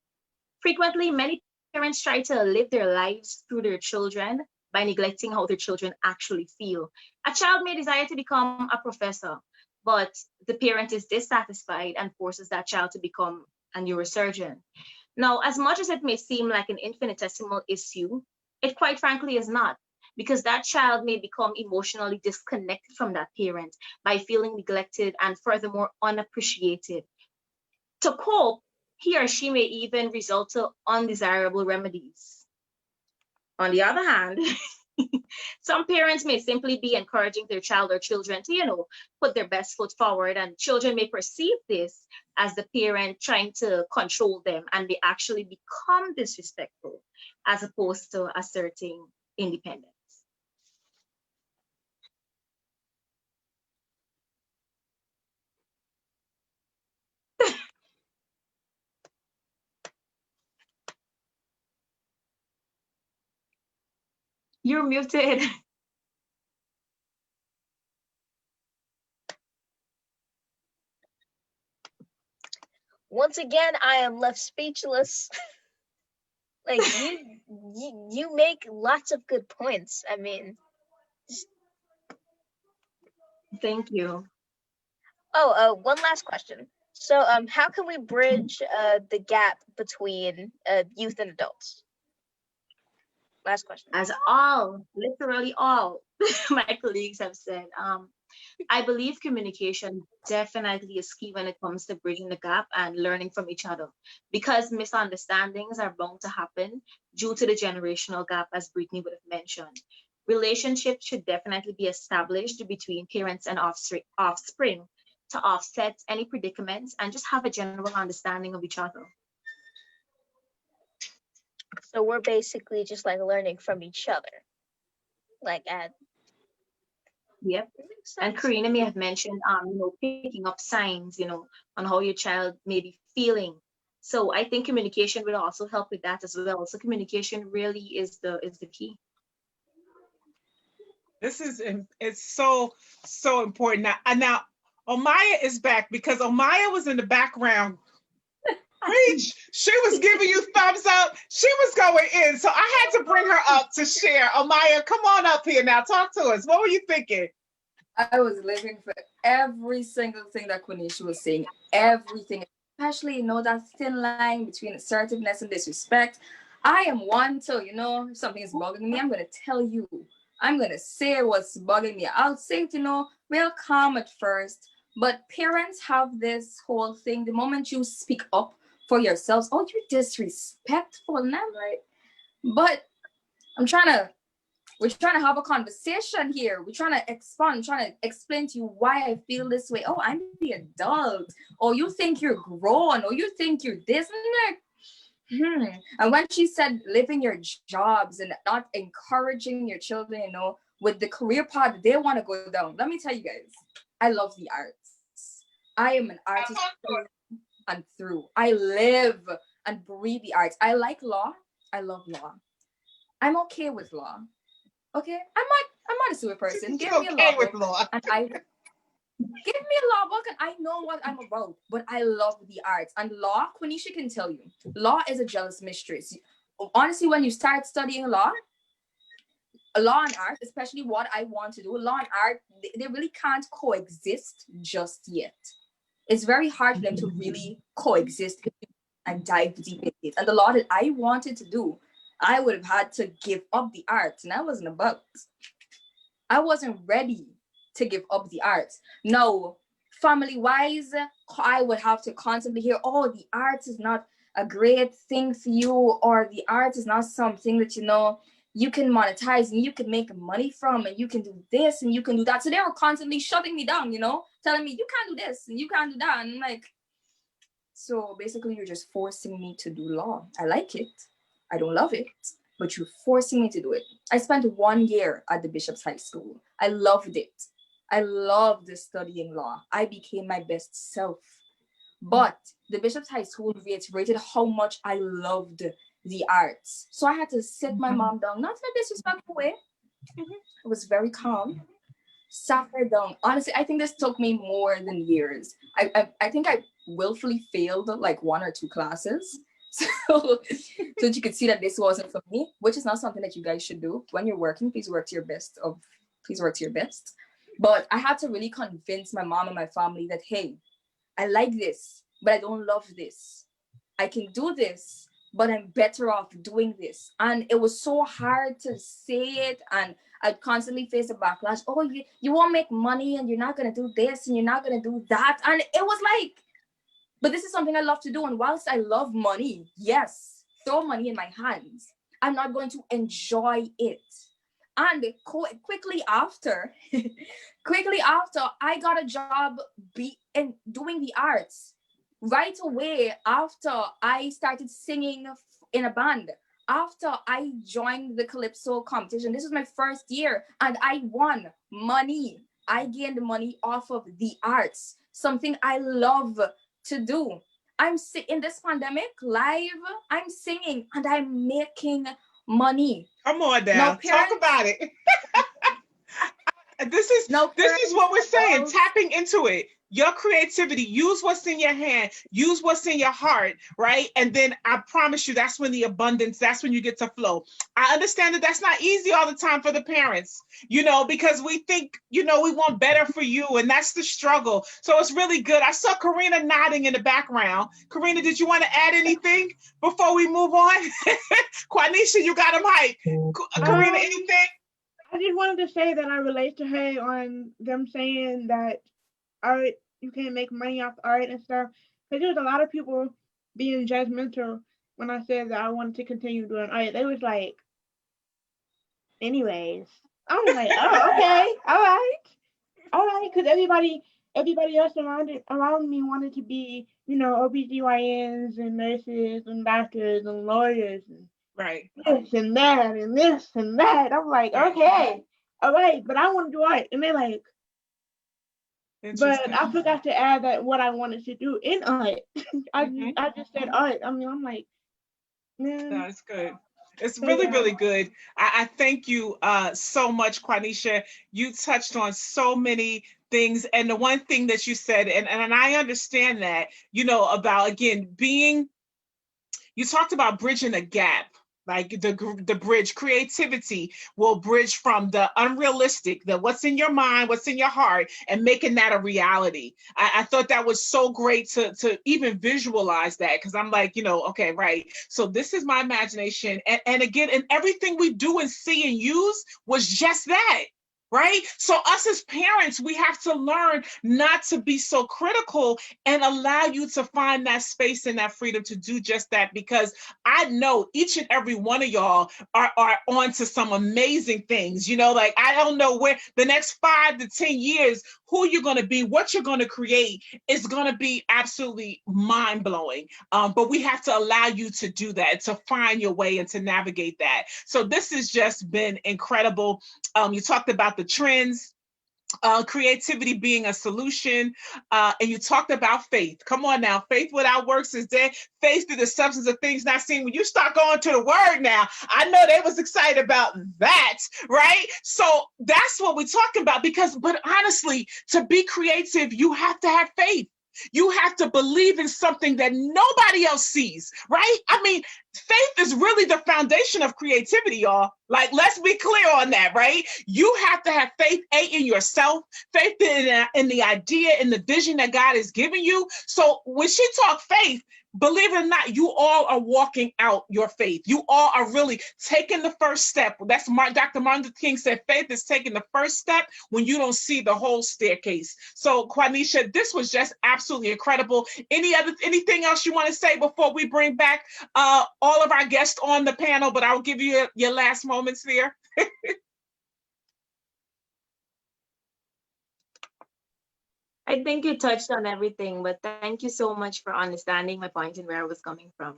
Frequently, many parents try to live their lives through their children by neglecting how their children actually feel. A child may desire to become a professor, but the parent is dissatisfied and forces that child to become a neurosurgeon. Now, as much as it may seem like an infinitesimal issue, it quite frankly is not, because that child may become emotionally disconnected from that parent by feeling neglected and furthermore unappreciated. To cope, he or she may even resort to undesirable remedies. On the other hand, some parents may simply be encouraging their child or children to, put their best foot forward, and children may perceive this as the parent trying to control them and may actually become disrespectful as opposed to asserting independence. You're muted. Once again, I am left speechless. Like you make lots of good points. I mean, Thank you. one last question. So, how can we bridge the gap between youth and adults? Last question. As literally all my colleagues have said, I believe communication definitely is key when it comes to bridging the gap and learning from each other, because misunderstandings are bound to happen due to the generational gap, as Brittany would have mentioned. Relationships should definitely be established between parents and offspring to offset any predicaments and just have a general understanding of each other. So we're basically just like learning from each other. Like at Yep. And Karina may have mentioned, picking up signs, on how your child may be feeling. So I think communication will also help with that as well. So communication really is the key. It's so important now. Omaya is back because Omaya was in the background. Preach. She was giving you thumbs up. She was going in. So I had to bring her up to share. Omaya, come on up here now. Talk to us. What were you thinking? I was living for every single thing that Quenisha was saying. Everything. Especially, that thin line between assertiveness and disrespect. I am one too, if something is bugging me, I'm going to tell you. I'm going to say what's bugging me. I'll say it, real calm at first. But parents have this whole thing. The moment you speak up for yourselves, oh, you're disrespectful. And I'm like, but we're trying to have a conversation here. We're trying to expand, trying to explain to you why I feel this way. Oh, I'm the adult. Or you think you're grown. Or you think you're this. And when she said living your jobs and not encouraging your children, with the career path they want to go down. Let me tell you guys, I love the arts. I am an artist through and through. I live and breathe the arts. I like law. I love law. I'm okay with law. Okay, I'm not a super person. Give me a law book, and give me a law book, and I know what I'm about. But I love the arts and law. Quenisha can tell you, law is a jealous mistress. Honestly, when you start studying law and art, especially what I want to do, law and art, they really can't coexist just yet. It's very hard for them to really coexist and dive deep into it. And the law that I wanted to do, I would have had to give up the arts, and I wasn't ready to give up the arts. No, family-wise, I would have to constantly hear, oh, the arts is not a great thing for you, or the arts is not something that, you can monetize and you can make money from, and you can do this and you can do that. So they were constantly shutting me down, telling me you can't do this and you can't do that. And I'm like, so basically you're just forcing me to do law. I like it. I don't love it, but you're forcing me to do it. I spent 1 year at the Bishop's High School. I loved it. I loved studying law. I became my best self. But the Bishop's High School reiterated how much I loved the arts. So I had to sit my mom down, not in a disrespectful way. It was very calm. Sat her down. Honestly, I think this took me more than years. I think I willfully failed like 1 or 2 classes. So that you could see that this wasn't for me, which is not something that you guys should do. When you're working, please work to your best. But I had to really convince my mom and my family that, hey, I like this, but I don't love this. I can do this, but I'm better off doing this. And it was so hard to say it. And I'd constantly face the backlash. Oh, you won't make money and you're not going to do this and you're not going to do that. And it was like, but this is something I love to do. And whilst I love money, yes, throw money in my hands, I'm not going to enjoy it. And quickly after, I got a job in doing the arts. Right away after I started singing in a band, after I joined the Calypso competition, this was my first year, and I won money. I gained money off of the arts, something I love to do. I'm in this pandemic live, I'm singing and I'm making money. Come on now, talk about it. This is what we're saying, tapping into it. Your creativity, use what's in your hand, use what's in your heart, right? And then I promise you, that's when the abundance, that's when you get to flow. I understand that that's not easy all the time for the parents, because we think, we want better for you, and that's the struggle. So it's really good. I saw Karina nodding in the background. Karina, did you want to add anything before we move on? Quanisha, you got him hyped. Karina, anything? I just wanted to say that I relate to her on them saying that art, you can't make money off art and stuff. Because there was a lot of people being judgmental when I said that I wanted to continue doing art. They was like, anyways. I was like, oh, okay, all right, because everybody else around me wanted to be, OBGYNs and nurses and doctors and lawyers and right, this and that and this and that. I'm like, okay, all right, but I want to do art. And they're like, but I forgot to add that what I wanted to do in art. I just said art. I mean, I'm like, man. That's good. It's really, really good. I thank you so much, Quanisha. You touched on so many things. And the one thing that you said, and I understand that, about, again, you talked about bridging a gap. Like the bridge, creativity will bridge from the unrealistic, the what's in your mind, what's in your heart, and making that a reality. I thought that was so great to even visualize that, because I'm like, okay, right. So this is my imagination. And again, and everything we do and see and use was just that. Right? So us as parents, we have to learn not to be so critical and allow you to find that space and that freedom to do just that, because I know each and every one of y'all are on to some amazing things. Like, I don't know where the next 5 to 10 years, who you're going to be, what you're going to create is going to be absolutely mind-blowing. But we have to allow you to do that, to find your way and to navigate that. So this has just been incredible. You talked about the trends, creativity being a solution, and you talked about faith. Come on now, faith without works is dead. Faith through the substance of things not seen. When you start going to the word now, I know they was excited about that, right? So that's what we're talking about, but honestly, to be creative, you have to have faith. You have to believe in something that nobody else sees, right? I mean, faith is really the foundation of creativity, y'all. Like, let's be clear on that, right? You have to have faith, in yourself, faith in the idea, in the vision that God has given you. So when she talked faith, believe it or not, you all are walking out your faith. You all are really taking the first step. That's Dr. Martin Luther King said, faith is taking the first step when you don't see the whole staircase. So Quanisha, this was just absolutely incredible. Anything else you want to say before we bring back all of our guests on the panel? But I'll give you your last moments there. I think you touched on everything, but thank you so much for understanding my point and where I was coming from.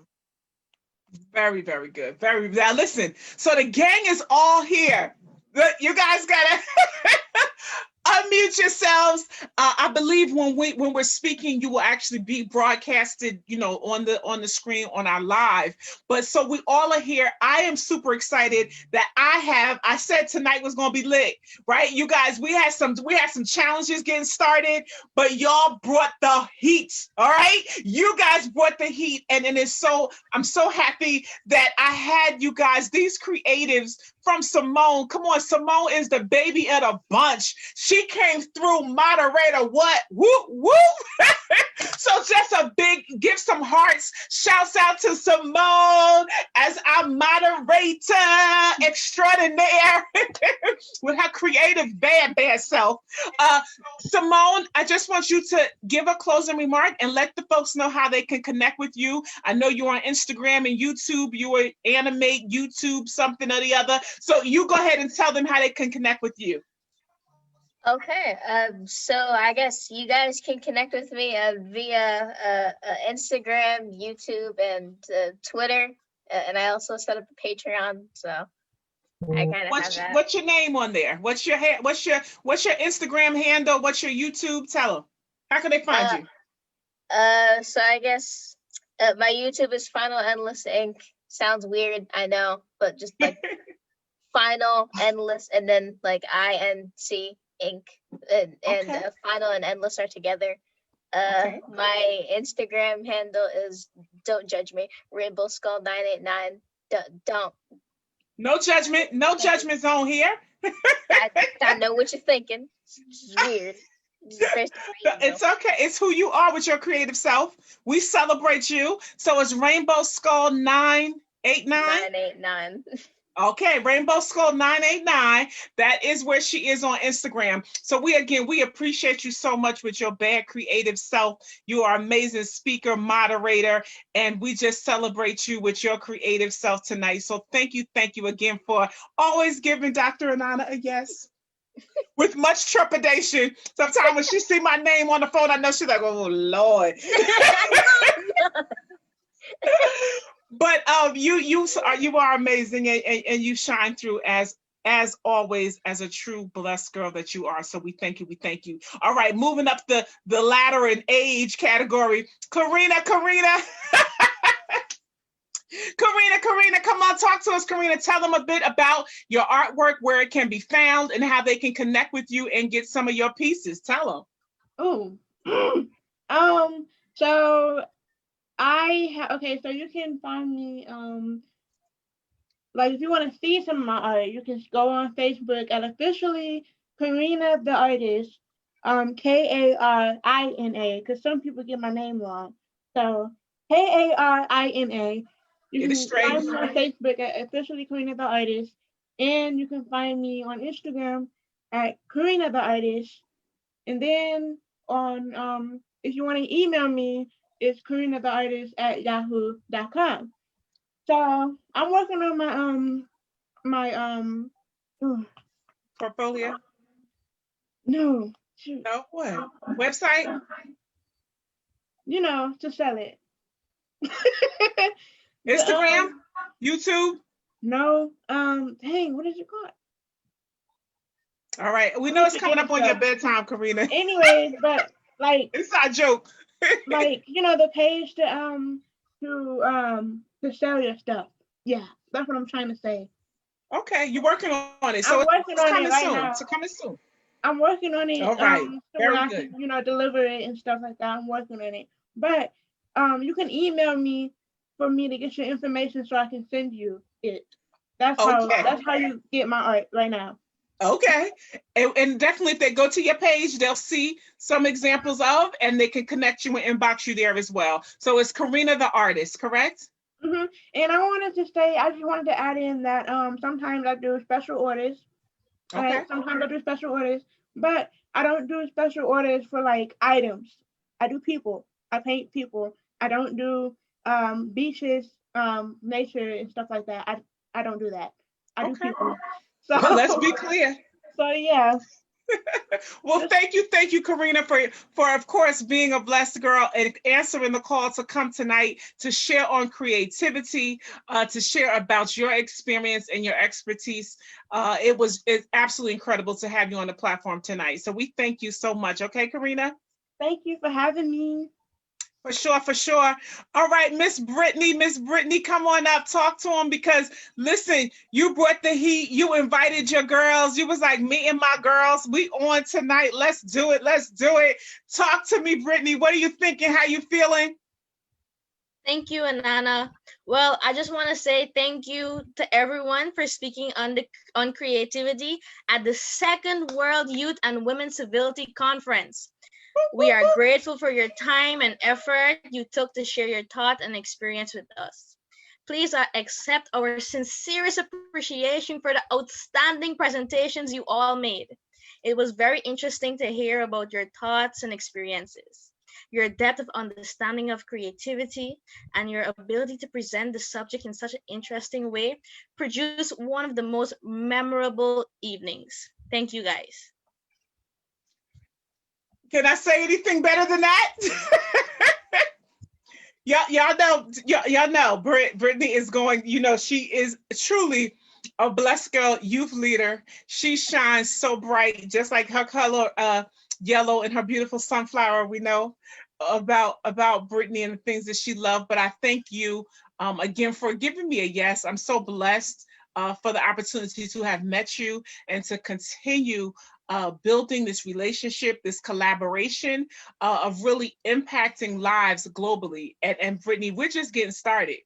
Very, very good. Very. Now listen. So the gang is all here. You guys gotta unmute yourselves. I believe when we're speaking, you will actually be broadcasted, on the screen on our live. But so we all are here. I am super excited that I said tonight was gonna be lit, right? You guys, we had some challenges getting started, but y'all brought the heat. All right, you guys brought the heat, and I'm so happy that I had you guys, these creatives from Simone. Come on, Simone is the baby of the bunch. She came through, moderator. What? Whoop, whoop. So just a big, give some hearts. Shouts out to Simone as our moderator extraordinaire with her creative bad self. Simone, I just want you to give a closing remark and let the folks know how they can connect with you. I know you're on Instagram and YouTube. You are Animate, YouTube, something or the other. So you go ahead and tell them how they can connect with you. Okay, so I guess you guys can connect with me via Instagram, YouTube, and Twitter, and I also set up a Patreon. So I kind of have that. What's your name on there? What's your Instagram handle? What's your YouTube? Tell them. How can they find you? So I guess my YouTube is Final Endless Inc. Sounds weird, I know, but just like Final Endless and then like INC Inc. and Okay. Final and Endless are together. Okay. My Instagram handle is, don't judge me, Rainbow Skull 989. Don't. No judgment. No judgment zone here. I know what you're thinking. It's weird. It's okay. It's who you are with your creative self. We celebrate you. So it's Rainbow Skull 989. 989. Okay, Rainbow Skull 989. That is where she is on Instagram. So we appreciate you so much with your bad creative self. You are an amazing speaker, moderator, and we just celebrate you with your creative self tonight. So thank you again for always giving Dr. Anana a yes. With much trepidation. Sometimes when she see my name on the phone, I know she's like, oh Lord. But you are amazing, and you shine through as always, as a true blessed girl that you are. So we thank you. All right, moving up the ladder in age category, Karina. Karina, come on, talk to us, Karina. Tell them a bit about your artwork, where it can be found, and how they can connect with you and get some of your pieces. Tell them. Oh, so so you can find me, like if you want to see some of my art, you can go on Facebook at officially Karina the Artist, Karina, because some people get my name wrong. So Karina. You can find me on Facebook at officially Karina the Artist, and you can find me on Instagram at Karina the Artist, and then on if you want to email me, it's karinatheartist@yahoo.com. So I'm working on my Portfolio? No, shoot. No, what? Website? To sell it. Instagram? YouTube? No, dang, what is it called? All right, we know it's coming up on your bedtime, Karina. Anyways, but like it's not a joke. Like the page to sell your stuff. Yeah, that's what I'm trying to say. Okay, you're working on it. So it's coming soon. Now. It's coming soon. I'm working on it. All right. Very I good. can, deliver it and stuff like that. I'm working on it. But you can email me for me to get your information so I can send you it. That's how you get my art right now. Okay. And definitely if they go to your page, they'll see some examples of, and they can connect you and inbox you there as well. So it's Karina the Artist, correct? Mm-hmm. And I just wanted to add in that sometimes I do special orders. Okay. Sometimes I do special orders, but I don't do special orders for like items. I do people. I paint people. I don't do beaches, nature and stuff like that. I don't do that. I do people. So let's be clear. So yeah. Well, thank you, Karina, for of course being a blessed girl and answering the call to come tonight to share on creativity, to share about your experience and your expertise. It's absolutely incredible to have you on the platform tonight. So we thank you so much. Okay, Karina. Thank you for having me. For sure, for sure. All right, Miss Brittany, come on up, talk to him because listen, you brought the heat. You invited your girls. You was like, me and my girls, we on tonight. Let's do it. Let's do it. Talk to me, Brittany. What are you thinking? How you feeling? Thank you, Anana. Well, I just want to say thank you to everyone for speaking on creativity at the Second World Youth and Women's Civility Conference. We are grateful for your time and effort you took to share your thought and experience with us. Please accept our sincerest appreciation for the outstanding presentations you all made. It was very interesting to hear about your thoughts and experiences. Your depth of understanding of creativity and your ability to present the subject in such an interesting way produced one of the most memorable evenings. Thank you, guys. Can I say anything better than that? y'all know Brittany is going, she is truly a blessed girl youth leader. She shines so bright, just like her color yellow and her beautiful sunflower. We know about Brittany and the things that she loved. But I thank you again for giving me a yes. I'm so blessed for the opportunity to have met you and to continue building this relationship, this collaboration of really impacting lives globally. And Brittany, we're just getting started.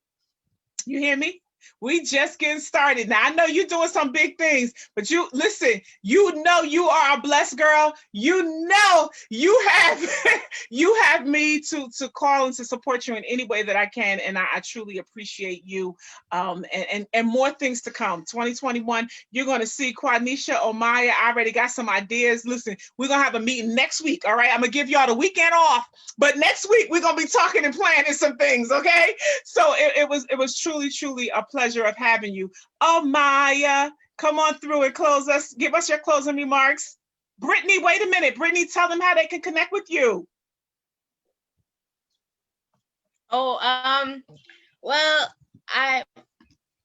You hear me? We just getting started. Now I know you're doing some big things, but you listen, you know you are a blessed girl. You know you have you have me to call and to support you in any way that I can. And I truly appreciate you. And more things to come. 2021, you're gonna see Quanisha Omaya. I already got some ideas. Listen, we're gonna have a meeting next week. All right. I'm gonna give y'all the weekend off, but next week we're gonna be talking and planning some things. Okay. So it was truly a pleasure of having you. Oh, Maya, come on through and close us. Give us your closing remarks. Brittany, wait a minute. Brittany, tell them how they can connect with you. Oh, well,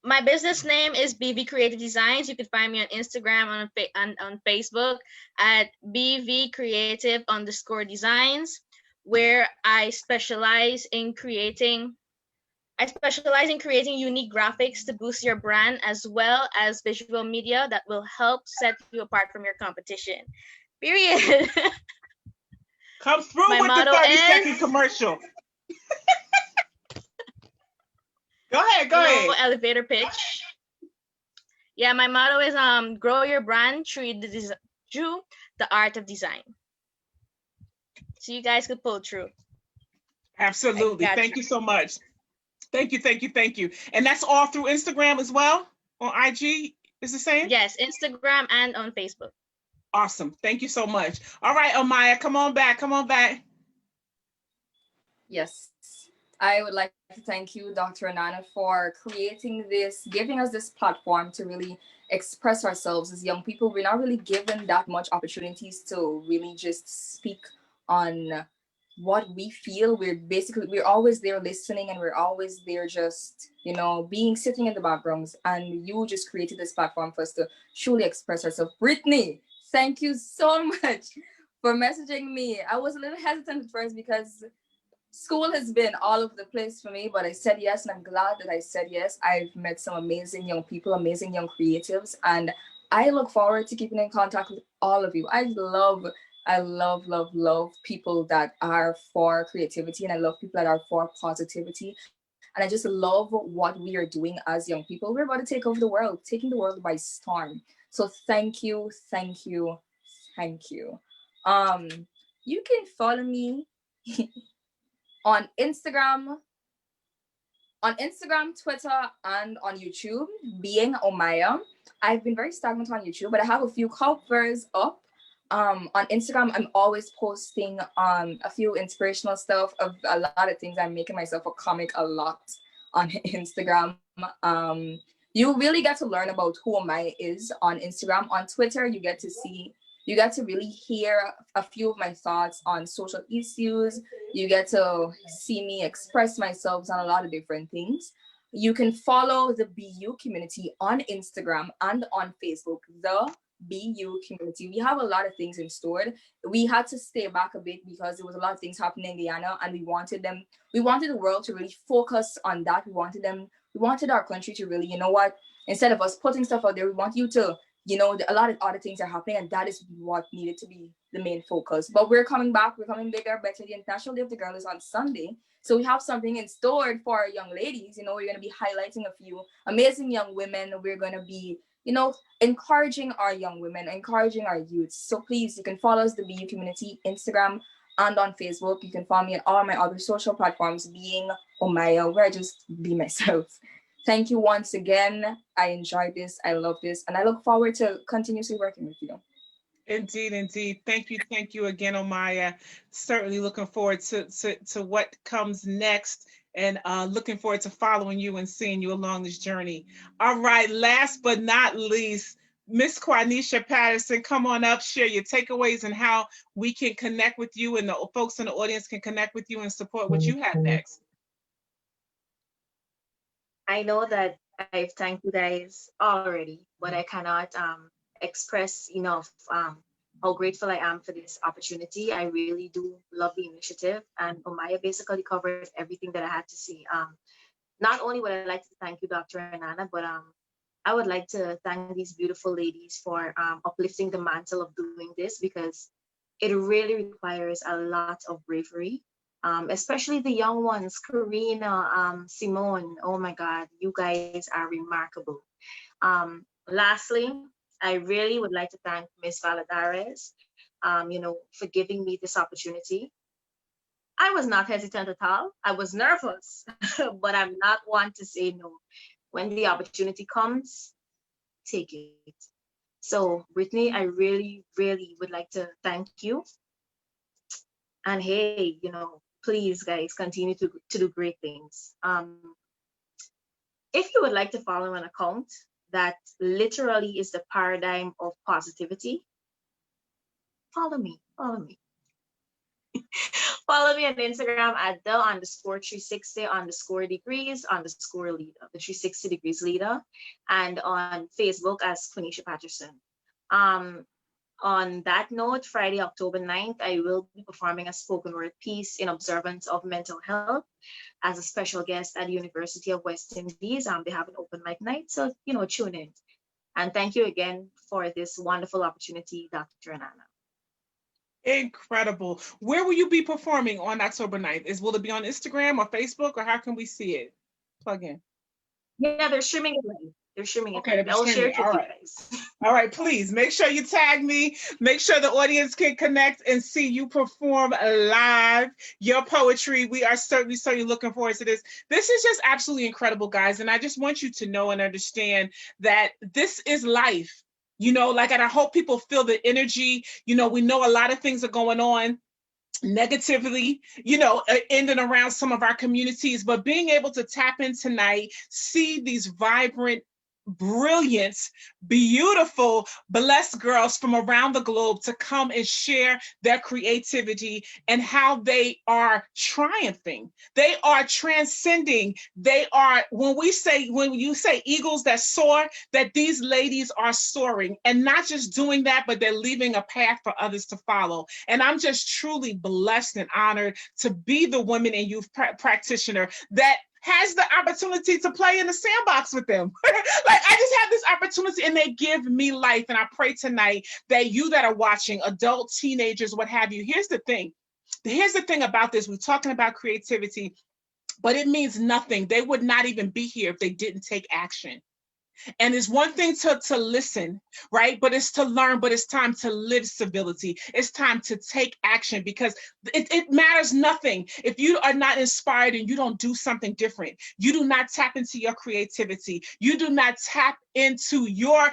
my business name is BV Creative Designs. You can find me on Instagram and on Facebook at BV Creative _designs, where I specialize in creating unique graphics to boost your brand, as well as visual media that will help set you apart from your competition. Period. Come through My with the motto 30-second commercial. Go ahead. Elevator pitch. Yeah, my motto is grow your brand through the art of design. So you guys could pull through. Absolutely. Thank you so much. Thank you. And that's all through Instagram as well? On IG is the same? Yes, Instagram and on Facebook. Awesome. Thank you so much. All right, Omaya, come on back. Yes. I would like to thank you, Dr. Anana, for giving us this platform to really express ourselves as young people. We're not really given that much opportunities to really just speak on what we feel. We're always there listening, and we're always there just, sitting in the backgrounds. And you just created this platform for us to truly express ourselves. Brittany, thank you so much for messaging me. I was a little hesitant at first because school has been all over the place for me, but I said yes, and I'm glad that I said yes. I've met some amazing young people, amazing young creatives, and I look forward to keeping in contact with all of you. I love people that are for creativity, and I love people that are for positivity. And I just love what we are doing as young people. We're about to take over the world, taking the world by storm. So thank you. You can follow me on Instagram, Twitter, and on YouTube, being Omaya. I've been very stagnant on YouTube, but I have a few covers up. On Instagram, I'm always posting a few inspirational stuff of a lot of things. I'm making myself a comic a lot on Instagram. You really get to learn about who Omaya is on Instagram. On Twitter, you get to see You get to really hear a few of my thoughts on social issues. You get to see me express myself on a lot of different things. You can follow the BU community on Instagram and on Facebook, the BU community. We have a lot of things in store. We had to stay back a bit because there was a lot of things happening in Guyana, and we wanted the world to really focus on that. We wanted our country to really, you know what, instead of us putting stuff out there, we want you to, you know, a lot of other things are happening, and that is what needed to be the main focus. But we're coming back, we're coming bigger, better. The International Day of the Girl is on Sunday. So we have something in store for our young ladies. You know, we're going to be highlighting a few amazing young women. We're going to be, you know, encouraging our young women, encouraging our youths. So please, you can follow us, the BU community, Instagram and on Facebook. You can follow me on all my other social platforms, being Omaya, where I just be myself. Thank you once again. I enjoyed this. I love this. And I look forward to continuously working with you. Indeed, indeed. Thank you again, Omaya. Certainly looking forward to what comes next, and looking forward to following you and seeing you along this journey. All right, last but not least, Miss Quanisha Patterson, come on up, share your takeaways and how we can connect with you and the folks in the audience can connect with you and support what you have next. I know that I've thanked you guys already, but I cannot express enough how grateful I am for this opportunity. I really do love the initiative, and Omaya basically covered everything that I had to say. Not only would I like to thank you, Dr. Anana, but I would like to thank these beautiful ladies for uplifting the mantle of doing this, because it really requires a lot of bravery. Especially the young ones, Karina, Simone, oh my God, you guys are remarkable. Lastly, I really would like to thank Ms. Valadares, for giving me this opportunity. I was not hesitant at all. I was nervous, but I'm not one to say no. When the opportunity comes, take it. So, Brittany, I really, really would like to thank you. And hey, please, guys, continue to do great things. If you would like to follow an account that literally is the paradigm of positivity, follow me. Follow me on Instagram at the_360_degrees_leader, the 360 degrees leader, and on Facebook as Quanisha Patterson. On that note, Friday, October 9th, I will be performing a spoken word piece in observance of mental health as a special guest at the University of West Indies. They have an open mic night, so, tune in. And thank you again for this wonderful opportunity, Dr. Anana. Incredible. Where will you be performing on October 9th? Will it be on Instagram or Facebook, or how can we see it? Plug in. Yeah, they're streaming it live. They're streaming it. Okay, I'll share it with all you right. guys. All right, please make sure you tag me. Make sure the audience can connect and see you perform live your poetry. We are certainly looking forward to this. This is just absolutely incredible, guys. And I just want you to know and understand that this is life. And I hope people feel the energy. We know a lot of things are going on negatively, in and around some of our communities, but being able to tap in tonight, see these vibrant, brilliant, beautiful, blessed girls from around the globe to come and share their creativity and how they are triumphing. They are transcending. They are, when you say eagles that soar, that these ladies are soaring, and not just doing that, but they're leaving a path for others to follow. And I'm just truly blessed and honored to be the women and youth practitioner that has the opportunity to play in the sandbox with them. I just have this opportunity, and they give me life. And I pray tonight that you that are watching, adult, teenagers, what have you, here's the thing. Here's the thing about this. We're talking about creativity, but it means nothing. They would not even be here if they didn't take action. And it's one thing to listen, right? But it's to learn, but it's time to live civility. It's time to take action, because it matters nothing if you are not inspired and you don't do something different. You do not tap into your creativity. You do not tap into your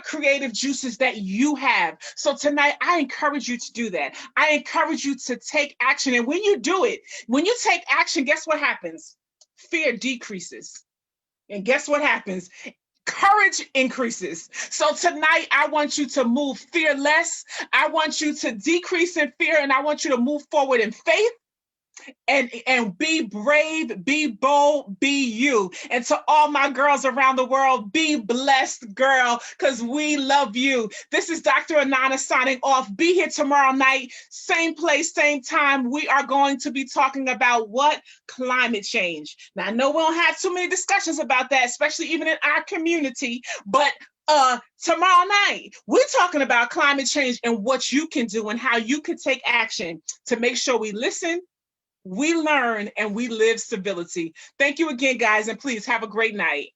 creative juices that you have. So tonight, I encourage you to do that. I encourage you to take action. And when you do it, when you take action, guess what happens? Fear decreases. And guess what happens? courage increases. So tonight, I want you to move fearless. I want you to decrease in fear, and I want you to move forward in faith. And be brave, be bold, be you. And to all my girls around the world, be blessed, girl, because we love you. This is Dr. Anana signing off. Be here tomorrow night, same place, same time. We are going to be talking about what? Climate change. Now, I know we don't have too many discussions about that, especially even in our community, but tomorrow night, we're talking about climate change and what you can do and how you can take action to make sure we listen, we learn, and we live civility. Thank you again, guys, and please have a great night.